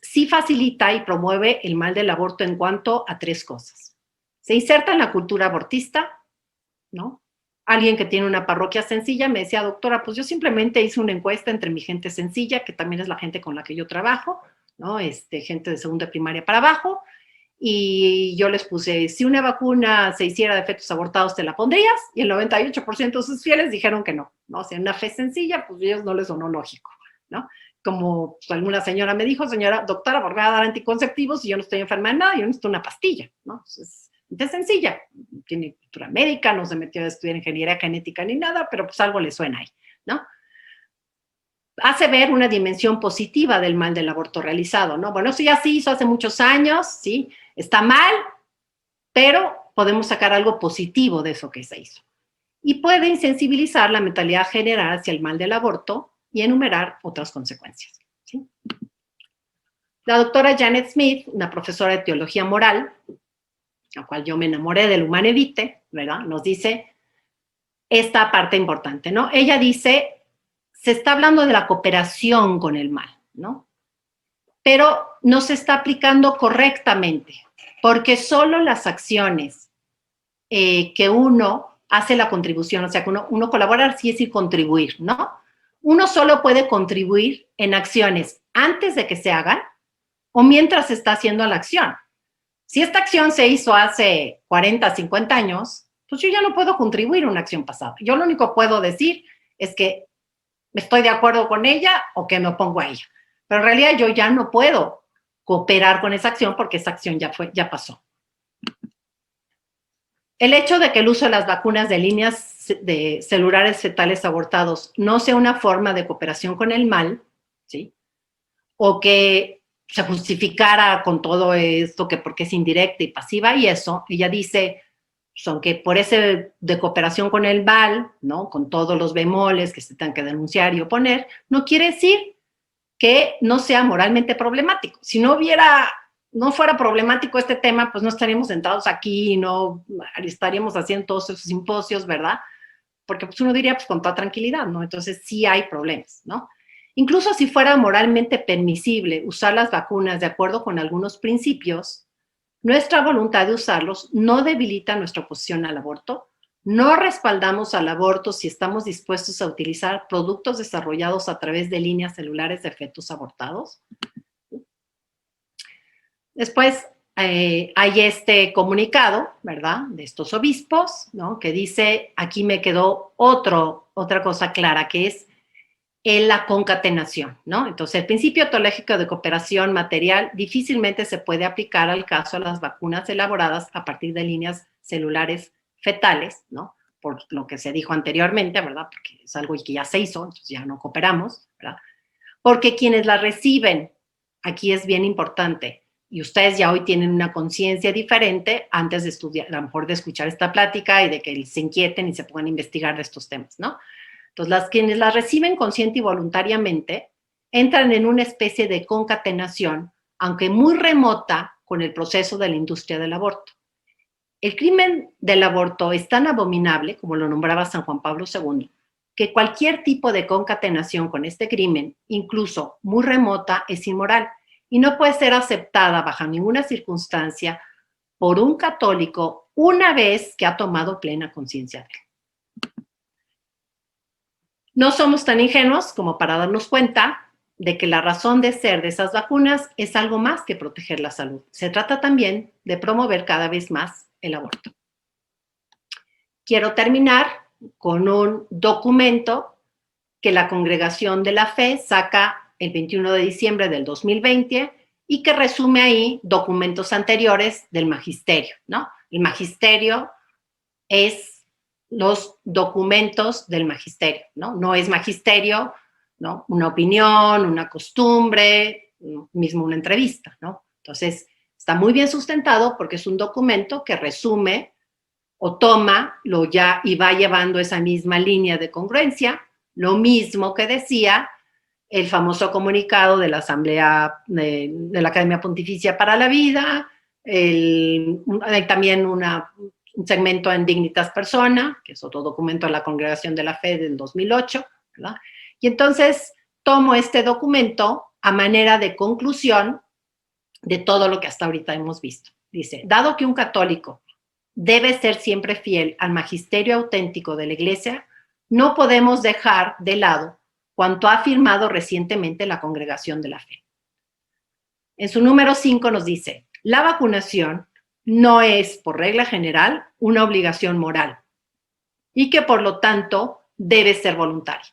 sí facilita y promueve el mal del aborto en cuanto a tres cosas. Se inserta en la cultura abortista, ¿no? Alguien que tiene una parroquia sencilla me decía, doctora, pues yo simplemente hice una encuesta entre mi gente sencilla, que también es la gente con la que yo trabajo, ¿no? Gente de segunda primaria para abajo, y yo les puse, si una vacuna se hiciera de fetos abortados, ¿te la pondrías? Y el 98% de sus fieles dijeron que no, ¿no? O sea, una fe sencilla, pues a ellos no les sonó lógico, ¿no? Como pues, alguna señora me dijo, señora, doctora, ¿por qué va a dar anticonceptivos si yo no estoy enferma de nada? Yo necesito una pastilla, ¿no? Entonces, es sencilla, tiene cultura médica, no se metió a estudiar ingeniería genética ni nada, pero pues algo le suena ahí, ¿no? Hace ver una dimensión positiva del mal del aborto realizado, ¿no? Bueno, eso ya se hizo hace muchos años, ¿sí? Está mal, pero podemos sacar algo positivo de eso que se hizo. Y puede insensibilizar la mentalidad general hacia el mal del aborto y enumerar otras consecuencias, ¿sí? La doctora Janet Smith, una profesora de teología moral, la cual yo me enamoré del Humane Vitae, ¿verdad? Nos dice esta parte importante, ¿no? Ella dice, se está hablando de la cooperación con el mal, ¿no? Pero no se está aplicando correctamente, porque solo las acciones que uno hace la contribución, o sea, que uno colabora, sí es decir, contribuir, ¿no? Uno solo puede contribuir en acciones antes de que se hagan o mientras se está haciendo la acción. Si esta acción se hizo hace 40, 50 años, pues yo ya no puedo contribuir a una acción pasada. Yo lo único que puedo decir es que estoy de acuerdo con ella o que me opongo a ella. Pero en realidad yo ya no puedo cooperar con esa acción porque esa acción ya pasó. El hecho de que el uso de las vacunas de líneas de celulares fetales abortados no sea una forma de cooperación con el mal, ¿sí? O que se justificara con todo esto, que porque es indirecta y pasiva y eso, ella dice, pues aunque por ese de cooperación con el mal, ¿no? Con todos los bemoles que se tengan que denunciar y oponer, no quiere decir que no sea moralmente problemático. Si no fuera problemático este tema, pues no estaríamos sentados aquí, no estaríamos haciendo todos esos simposios, ¿verdad? Porque pues uno diría, pues con toda tranquilidad, ¿no? Entonces sí hay problemas, ¿no? Incluso si fuera moralmente permisible usar las vacunas de acuerdo con algunos principios, nuestra voluntad de usarlos no debilita nuestra oposición al aborto, no respaldamos al aborto si estamos dispuestos a utilizar productos desarrollados a través de líneas celulares de fetos abortados. Después hay este comunicado, ¿verdad?, de estos obispos, ¿no?, que dice, aquí me quedó otra cosa clara, que es la concatenación, ¿no? Entonces, el principio teológico de cooperación material difícilmente se puede aplicar al caso de las vacunas elaboradas a partir de líneas celulares fetales, ¿no? Por lo que se dijo anteriormente, ¿verdad? Porque es algo que ya se hizo, entonces ya no cooperamos, ¿verdad? porque quienes la reciben, aquí es bien importante, y ustedes ya hoy tienen una conciencia diferente antes de estudiar, a lo mejor de escuchar esta plática y de que se inquieten y se pongan a investigar de estos temas, ¿no? Entonces, quienes las reciben consciente y voluntariamente entran en una especie de concatenación, aunque muy remota, con el proceso de la industria del aborto. El crimen del aborto es tan abominable, como lo nombraba San Juan Pablo II, que cualquier tipo de concatenación con este crimen, incluso muy remota, es inmoral y no puede ser aceptada bajo ninguna circunstancia por un católico una vez que ha tomado plena conciencia de él. No somos tan ingenuos como para darnos cuenta de que la razón de ser de esas vacunas es algo más que proteger la salud. Se trata también de promover cada vez más el aborto. Quiero terminar con un documento que la Congregación de la Fe saca el 21 de diciembre del 2020 y que resume ahí documentos anteriores del magisterio, ¿no? El magisterio es los documentos del magisterio, ¿no? No es magisterio, ¿no? Una opinión, una costumbre, mismo una entrevista, ¿no? Entonces, está muy bien sustentado porque es un documento que resume o toma lo ya y va llevando esa misma línea de congruencia, lo mismo que decía el famoso comunicado de la Asamblea de la Academia Pontificia para la Vida, hay también un segmento en Dignitas Persona, que es otro documento de la Congregación de la Fe del 2008, ¿verdad? Y entonces tomo este documento a manera de conclusión de todo lo que hasta ahorita hemos visto. Dice, dado que un católico debe ser siempre fiel al magisterio auténtico de la Iglesia, no podemos dejar de lado cuanto ha afirmado recientemente la Congregación de la Fe. En su número 5 nos dice, la vacunación no es, por regla general, una obligación moral y que, por lo tanto, debe ser voluntaria.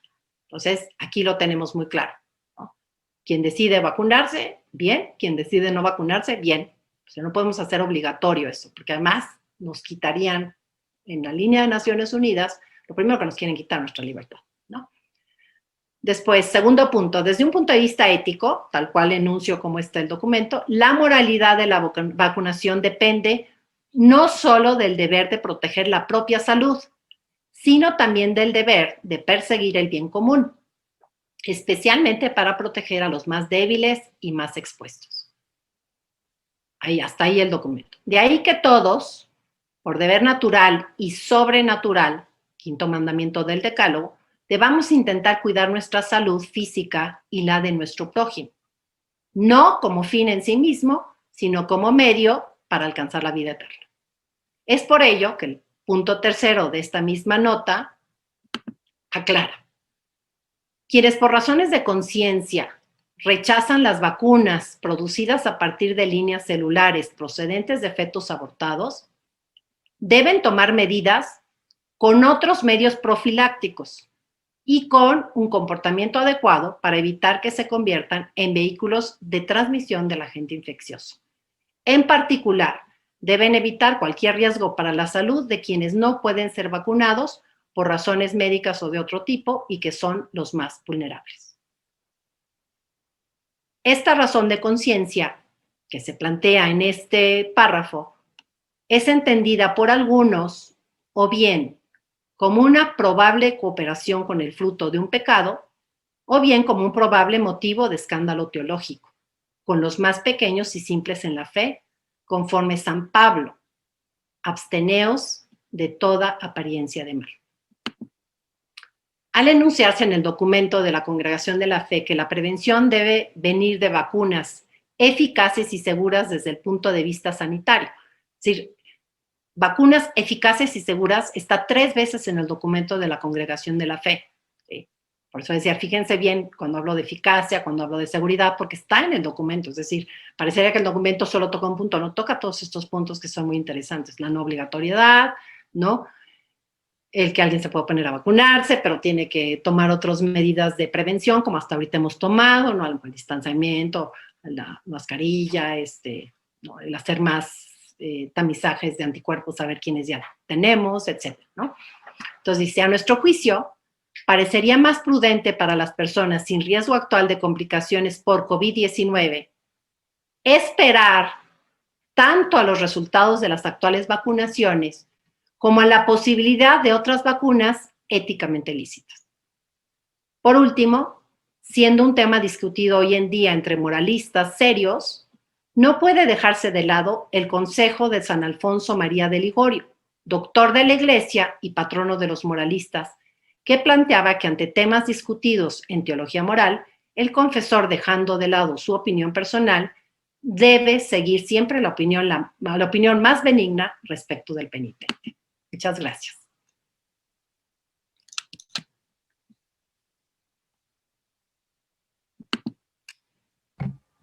Entonces, aquí lo tenemos muy claro, ¿no? Quien decide vacunarse, bien. Quien decide no vacunarse, bien. O sea, no podemos hacer obligatorio eso, porque además nos quitarían, en la línea de Naciones Unidas, lo primero que nos quieren quitar nuestra libertad, ¿no? Después, segundo punto, desde un punto de vista ético, tal cual enuncio como está el documento, la moralidad de la vacunación depende no solo del deber de proteger la propia salud, sino también del deber de perseguir el bien común, especialmente para proteger a los más débiles y más expuestos. Ahí, hasta ahí el documento. De ahí que todos, por deber natural y sobrenatural, quinto mandamiento del Decálogo, debamos intentar cuidar nuestra salud física y la de nuestro prójimo, no como fin en sí mismo, sino como medio para alcanzar la vida eterna. Es por ello que el punto tercero de esta misma nota aclara. Quienes por razones de conciencia rechazan las vacunas producidas a partir de líneas celulares procedentes de fetos abortados, deben tomar medidas con otros medios profilácticos y con un comportamiento adecuado para evitar que se conviertan en vehículos de transmisión del agente infeccioso. En particular, deben evitar cualquier riesgo para la salud de quienes no pueden ser vacunados por razones médicas o de otro tipo y que son los más vulnerables. Esta razón de conciencia que se plantea en este párrafo es entendida por algunos o bien como una probable cooperación con el fruto de un pecado, o bien como un probable motivo de escándalo teológico, con los más pequeños y simples en la fe, conforme San Pablo, absteneos de toda apariencia de mal. Al enunciarse en el documento de la Congregación de la Fe que la prevención debe venir de vacunas eficaces y seguras desde el punto de vista sanitario, es decir, vacunas eficaces y seguras está 3 veces en el documento de la Congregación de la Fe. ¿Sí? Por eso decía, fíjense bien cuando hablo de eficacia, cuando hablo de seguridad, porque está en el documento. Es decir, parecería que el documento solo toca un punto, no toca todos estos puntos que son muy interesantes. La no obligatoriedad, ¿no? El que alguien se puede poner a vacunarse, pero tiene que tomar otras medidas de prevención, como hasta ahorita hemos tomado, ¿no? El distanciamiento, la mascarilla, ¿no? El hacer más tamizajes de anticuerpos, saber quiénes ya tenemos, etcétera, ¿no? Entonces dice, a nuestro juicio, parecería más prudente para las personas sin riesgo actual de complicaciones por COVID-19 esperar tanto a los resultados de las actuales vacunaciones como a la posibilidad de otras vacunas éticamente lícitas. Por último, siendo un tema discutido hoy en día entre moralistas serios, no puede dejarse de lado el consejo de San Alfonso María de Ligorio, doctor de la Iglesia y patrono de los moralistas, que planteaba que ante temas discutidos en teología moral, el confesor, dejando de lado su opinión personal, debe seguir siempre la opinión más benigna respecto del penitente. Muchas gracias.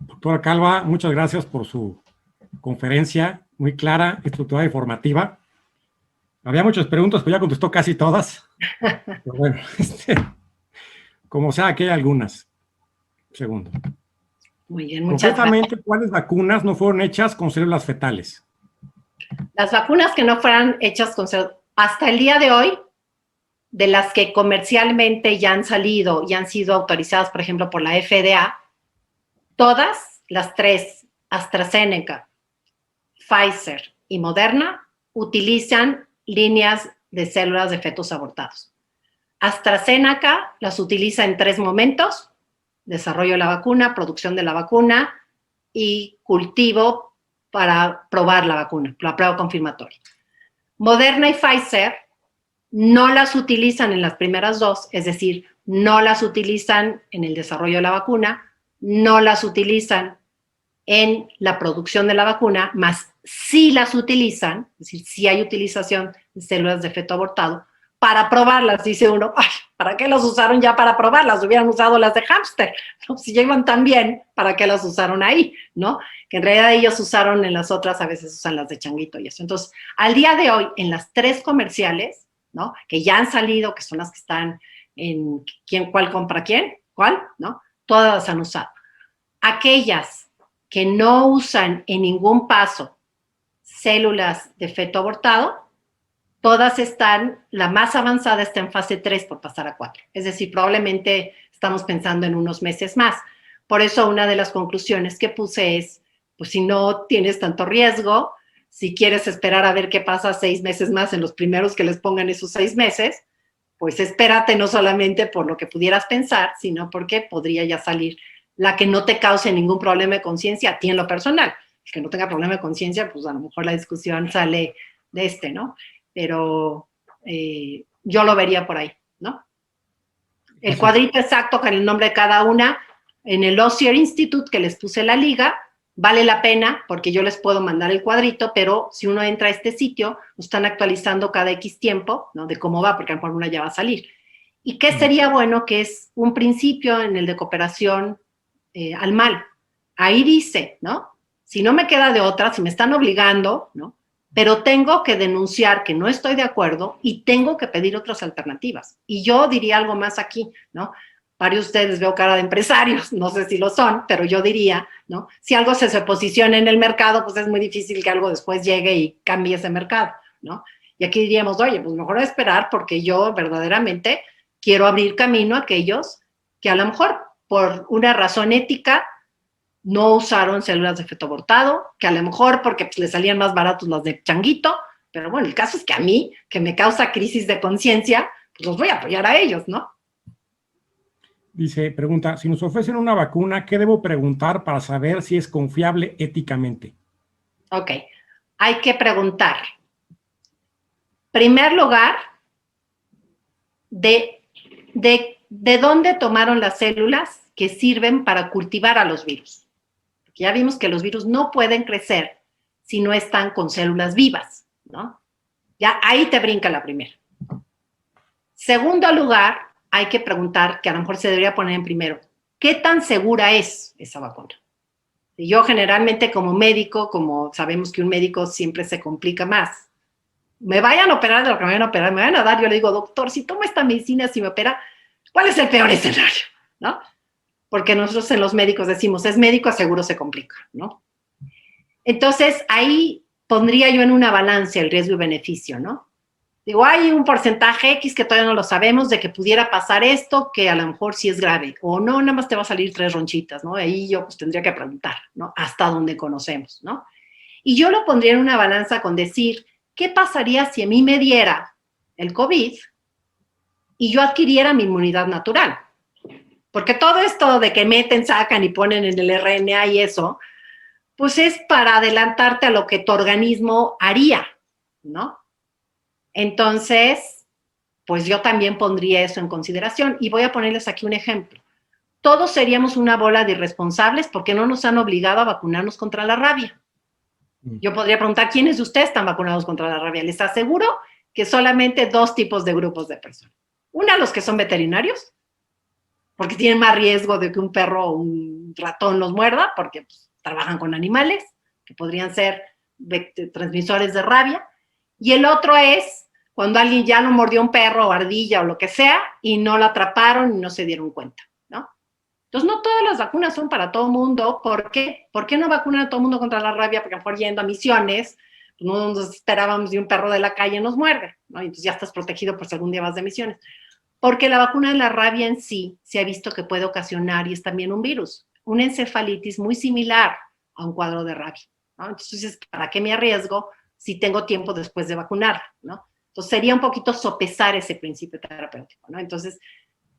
Doctora Calva, muchas gracias por su conferencia, muy clara, estructurada y formativa. Había muchas preguntas, pero ya contestó casi todas. Pero bueno, como sea, aquí hay algunas. Segundo. Muy bien, muchas Concretamente, gracias. ¿cuáles vacunas no fueron hechas con células fetales? Las vacunas que no fueran hechas con hasta el día de hoy, de las que comercialmente ya han salido y han sido autorizadas, por ejemplo, por la FDA, todas las tres, AstraZeneca, Pfizer y Moderna, utilizan líneas de células de fetos abortados. AstraZeneca las utiliza en 3 momentos: desarrollo de la vacuna, producción de la vacuna y cultivo para probar la vacuna, la prueba confirmatoria. Moderna y Pfizer no las utilizan en las primeras 2, es decir, no las utilizan en el desarrollo de la vacuna, no las utilizan en la producción de la vacuna, más sí las utilizan, es decir, sí hay utilización de células de feto abortado para probarlas. Dice uno, ay, ¿para qué las usaron ya para probarlas? Hubieran usado las de hámster, ¿no? Si ya iban tan bien, ¿para qué las usaron ahí? ¿No? Que en realidad ellos usaron en las otras, a veces usan las de changuito y eso. Entonces, al día de hoy, en las 3 comerciales, ¿no?, que ya han salido, que son las que están en cuál compra quién, cuál, ¿no?, todas las han usado. Aquellas que no usan en ningún paso células de feto abortado, todas están, la más avanzada está en fase 3 por pasar a 4. Es decir, probablemente estamos pensando en unos meses más. Por eso una de las conclusiones que puse es, pues si no tienes tanto riesgo, si quieres esperar a ver qué pasa 6 meses más en los primeros que les pongan esos 6 meses, pues espérate, no solamente por lo que pudieras pensar, sino porque podría ya salir la que no te cause ningún problema de conciencia a ti en lo personal. El que no tenga problema de conciencia, pues a lo mejor la discusión sale de ¿no? Pero yo lo vería por ahí, ¿no? El cuadrito exacto con el nombre de cada una, en el Osier Institute, que les puse la liga, vale la pena, porque yo les puedo mandar el cuadrito, pero si uno entra a este sitio, lo están actualizando cada X tiempo, ¿no?, de cómo va, porque a lo mejor una ya va a salir. ¿Y qué sería bueno? Que es un principio en el de cooperación al mal. Ahí dice, ¿no?, si no me queda de otra, si me están obligando, ¿no?, pero tengo que denunciar que no estoy de acuerdo y tengo que pedir otras alternativas. Y yo diría algo más aquí, ¿no? Varios de ustedes veo cara de empresarios, no sé si lo son, pero yo diría, ¿no?, si algo se posiciona en el mercado, pues es muy difícil que algo después llegue y cambie ese mercado, ¿no? Y aquí diríamos, oye, pues mejor esperar, porque yo verdaderamente quiero abrir camino a aquellos que a lo mejor por una razón ética no usaron células de feto abortado, que a lo mejor porque pues, les salían más baratos las de changuito, pero bueno, el caso es que a mí, que me causa crisis de conciencia, pues los voy a apoyar a ellos, ¿no? Dice, pregunta, si nos ofrecen una vacuna, ¿qué debo preguntar para saber si es confiable éticamente? Ok, hay que preguntar. Primer lugar, ¿de dónde tomaron las células que sirven para cultivar a los virus? Porque ya vimos que los virus no pueden crecer si no están con células vivas, ¿no? Ya ahí te brinca la primera. Segundo lugar, hay que preguntar, que a lo mejor se debería poner en primero, ¿qué tan segura es esa vacuna? Y yo generalmente como médico, como sabemos que un médico siempre se complica más, me vayan a operar de lo que me vayan a operar, me vayan a dar, yo le digo, doctor, si tomo esta medicina, si me opera, ¿cuál es el peor escenario? ¿No? Porque nosotros en los médicos decimos, es médico, seguro se complica, ¿no? Entonces, ahí pondría yo en una balanza el riesgo y beneficio, ¿no? Digo, hay un porcentaje X que todavía no lo sabemos de que pudiera pasar esto, que a lo mejor sí es grave, o no, nada más te va a salir 3 ronchitas, ¿no? Ahí yo pues tendría que preguntar, ¿no? Hasta donde conocemos, ¿no? Y yo lo pondría en una balanza con decir, ¿qué pasaría si a mí me diera el COVID y yo adquiriera mi inmunidad natural? Porque todo esto de que meten, sacan y ponen en el RNA y eso, pues es para adelantarte a lo que tu organismo haría, ¿no? Entonces, pues yo también pondría eso en consideración. Y voy a ponerles aquí un ejemplo. Todos seríamos una bola de irresponsables porque no nos han obligado a vacunarnos contra la rabia. Yo podría preguntar, ¿quiénes de ustedes están vacunados contra la rabia? Les aseguro que solamente 2 tipos de grupos de personas. Una, los que son veterinarios, porque tienen más riesgo de que un perro o un ratón los muerda, porque pues, trabajan con animales, que podrían ser transmisores de rabia. Y el otro es cuando alguien ya lo mordió un perro o ardilla o lo que sea y no lo atraparon y no se dieron cuenta, ¿no? Entonces, no todas las vacunas son para todo el mundo. ¿Por qué? ¿Por qué no vacunan a todo el mundo contra la rabia? Porque a lo mejor yendo a misiones, pues no nos esperábamos de un perro de la calle nos muerde, ¿no? Y entonces ya estás protegido por si algún día vas de misiones. Porque la vacuna de la rabia en sí se ha visto que puede ocasionar, y es también un virus, una encefalitis muy similar a un cuadro de rabia, ¿no? Entonces, ¿para qué me arriesgo si tengo tiempo después de vacunar, ¿no? Entonces, sería un poquito sopesar ese principio terapéutico, ¿no? Entonces,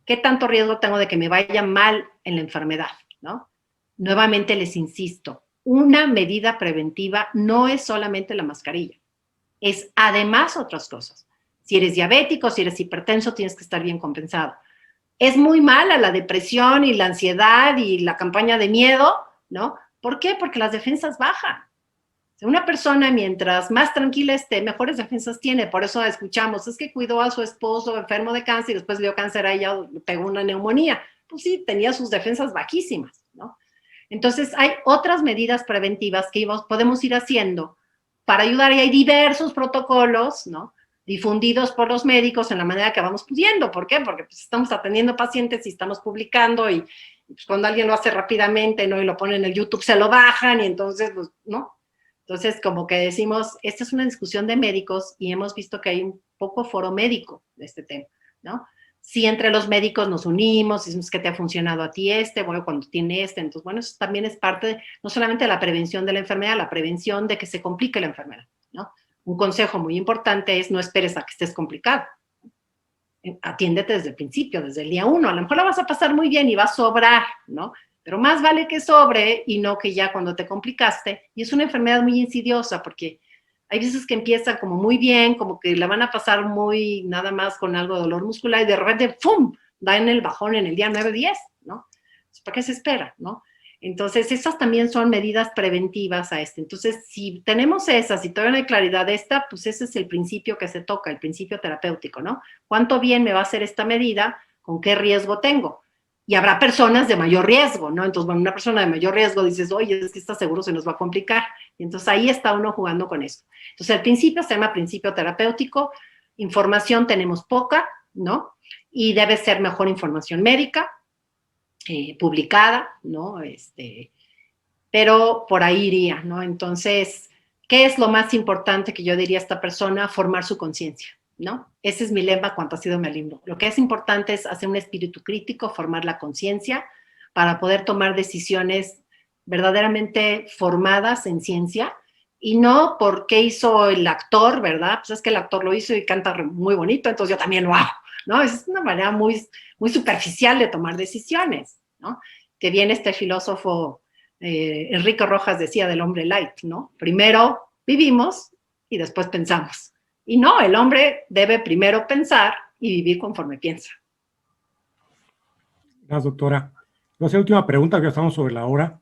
¿qué tanto riesgo tengo de que me vaya mal en la enfermedad, ¿no? Nuevamente les insisto, una medida preventiva no es solamente la mascarilla, es además otras cosas. Si eres diabético, si eres hipertenso, tienes que estar bien compensado. Es muy mala la depresión y la ansiedad y la campaña de miedo, ¿no? ¿Por qué? Porque las defensas bajan. Una persona, mientras más tranquila esté, mejores defensas tiene. Por eso escuchamos, es que cuidó a su esposo enfermo de cáncer y después le dio cáncer a ella, le pegó una neumonía. Pues sí, tenía sus defensas bajísimas, ¿no? Entonces, hay otras medidas preventivas que podemos ir haciendo para ayudar, y hay diversos protocolos, ¿no? Difundidos por los médicos en la manera que vamos pudiendo. ¿Por qué? Porque pues, estamos atendiendo pacientes y estamos publicando y pues, cuando alguien lo hace rápidamente, ¿no? Y lo pone en el YouTube, se lo bajan y entonces, pues, ¿no? Entonces, como que decimos, esta es una discusión de médicos y hemos visto que hay un poco foro médico de este tema, ¿no? Si entre los médicos nos unimos, decimos que te ha funcionado a ti bueno, cuando tiene entonces, bueno, eso también es parte, no solamente de la prevención de la enfermedad, la prevención de que se complique la enfermedad, ¿no? Un consejo muy importante es no esperes a que estés complicado. Atiéndete desde el principio, desde el día 1. A lo mejor la vas a pasar muy bien y va a sobrar, ¿no? Pero más vale que sobre y no que ya cuando te complicaste. Y es una enfermedad muy insidiosa porque hay veces que empieza como muy bien, como que la van a pasar muy nada más con algo de dolor muscular y de repente, ¡pum!, da en el bajón en el día 9, 10, ¿no? ¿Para qué se espera, no? Entonces, esas también son medidas preventivas a este. Entonces, si tenemos esas y todavía no hay claridad de esta, pues ese es el principio que se toca, el principio terapéutico, ¿no? ¿Cuánto bien me va a hacer esta medida? ¿Con qué riesgo tengo? Y habrá personas de mayor riesgo, ¿no? Entonces, bueno, una persona de mayor riesgo dices, oye, es que está seguro se nos va a complicar. Y entonces ahí está uno jugando con esto. Entonces, el principio se llama principio terapéutico. Información tenemos poca, ¿no? Y debe ser mejor información médica, publicada, ¿no? Pero por ahí iría, ¿no? Entonces, ¿qué es lo más importante que yo diría a esta persona? Formar su conciencia, ¿no? Ese es mi lema cuando ha sido mi libro. Lo que es importante es hacer un espíritu crítico, formar la conciencia para poder tomar decisiones verdaderamente formadas en ciencia y no porque hizo el actor, ¿verdad? Pues es que el actor lo hizo y canta muy bonito, entonces yo también lo hago, ¿no? Es una manera muy, muy superficial de tomar decisiones, ¿no? Que bien este filósofo Enrique Rojas decía del hombre light, ¿no? Primero vivimos y después pensamos. Y no, el hombre debe primero pensar y vivir conforme piensa. Gracias, doctora. Voy a hacer última pregunta, que ya estamos sobre la hora.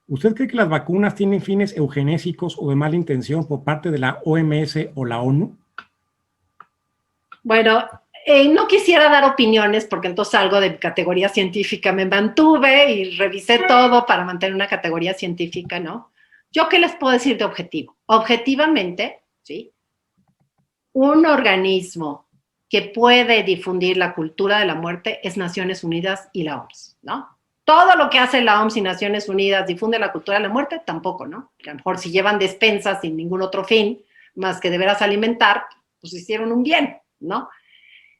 ¿Usted cree que las vacunas tienen fines eugenésicos o de mala intención por parte de la OMS o la ONU? Bueno, no quisiera dar opiniones porque entonces algo de categoría científica me mantuve y revisé todo para mantener una categoría científica, ¿no? ¿Yo qué les puedo decir de objetivo? Objetivamente, ¿sí? Un organismo que puede difundir la cultura de la muerte es Naciones Unidas y la OMS, ¿no? Todo lo que hace la OMS y Naciones Unidas difunde la cultura de la muerte, tampoco, ¿no? A lo mejor si llevan despensas sin ningún otro fin, más que de veras alimentar, pues hicieron un bien, ¿no?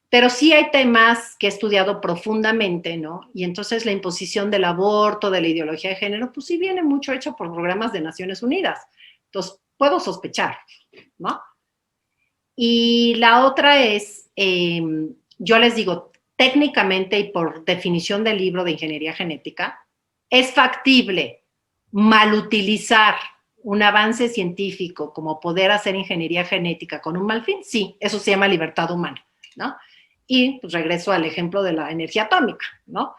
Pero sí hay temas que he estudiado profundamente, ¿no? Y entonces la imposición del aborto, de la ideología de género, pues sí viene mucho hecho por programas de Naciones Unidas. Entonces, puedo sospechar, ¿no? Y la otra es, yo les digo, técnicamente y por definición del libro de ingeniería genética, es factible malutilizar un avance científico como poder hacer ingeniería genética con un mal fin. Sí, eso se llama libertad humana, ¿no? Y pues regreso al ejemplo de la energía atómica, ¿no?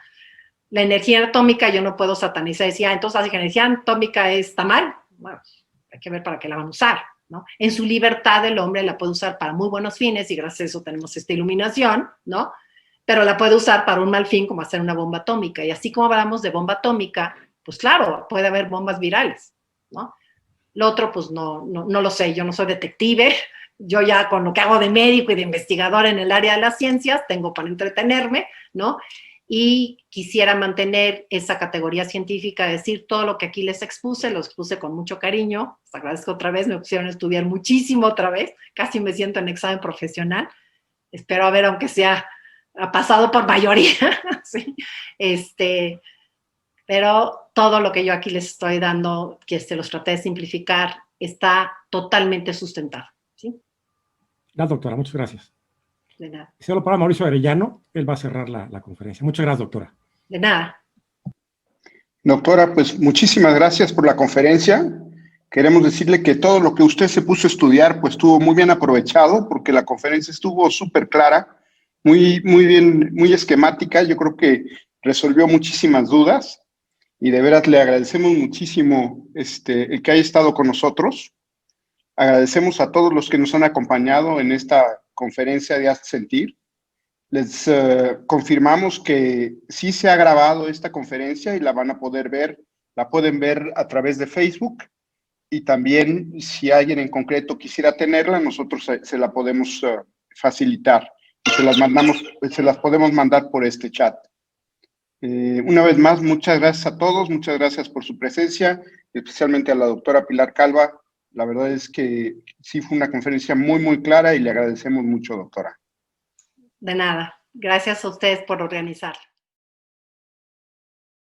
La energía atómica yo no puedo satanizar y decir, entonces la energía atómica está mal. Bueno, hay que ver para qué la van a usar, ¿no? En su libertad el hombre la puede usar para muy buenos fines y gracias a eso tenemos esta iluminación, ¿no? Pero la puede usar para un mal fin como hacer una bomba atómica. Y así como hablamos de bomba atómica, pues claro, puede haber bombas virales, ¿no? Lo otro, pues no lo sé, yo no soy detective, yo ya con lo que hago de médico y de investigador en el área de las ciencias, tengo para entretenerme, ¿no? Y quisiera mantener esa categoría científica, decir todo lo que aquí les expuse, lo expuse con mucho cariño, les agradezco otra vez, me pusieron a estudiar muchísimo otra vez, casi me siento en examen profesional, espero haber, aunque sea, ha pasado por mayoría, ¿sí? Pero todo lo que yo aquí les estoy dando, que los traté de simplificar, está totalmente sustentado, ¿sí? Gracias, doctora, muchas gracias. De nada. Solo para Mauricio Arellano, él va a cerrar la conferencia. Muchas gracias, doctora. De nada. Doctora, pues muchísimas gracias por la conferencia. Queremos decirle que todo lo que usted se puso a estudiar, pues estuvo muy bien aprovechado, porque la conferencia estuvo súper clara, muy bien, muy esquemática. Yo creo que resolvió muchísimas dudas y de veras le agradecemos muchísimo el que haya estado con nosotros. Agradecemos a todos los que nos han acompañado en esta conferencia de Hazte Sentir. Les confirmamos que sí se ha grabado esta conferencia y la van a poder ver, la pueden ver a través de Facebook y también si alguien en concreto quisiera tenerla, nosotros se la podemos facilitar y se las podemos mandar por este chat. Una vez más, muchas gracias a todos, muchas gracias por su presencia, especialmente a la doctora Pilar Calva. La verdad es que sí fue una conferencia muy clara y le agradecemos mucho, doctora. De nada. Gracias a ustedes por organizarla.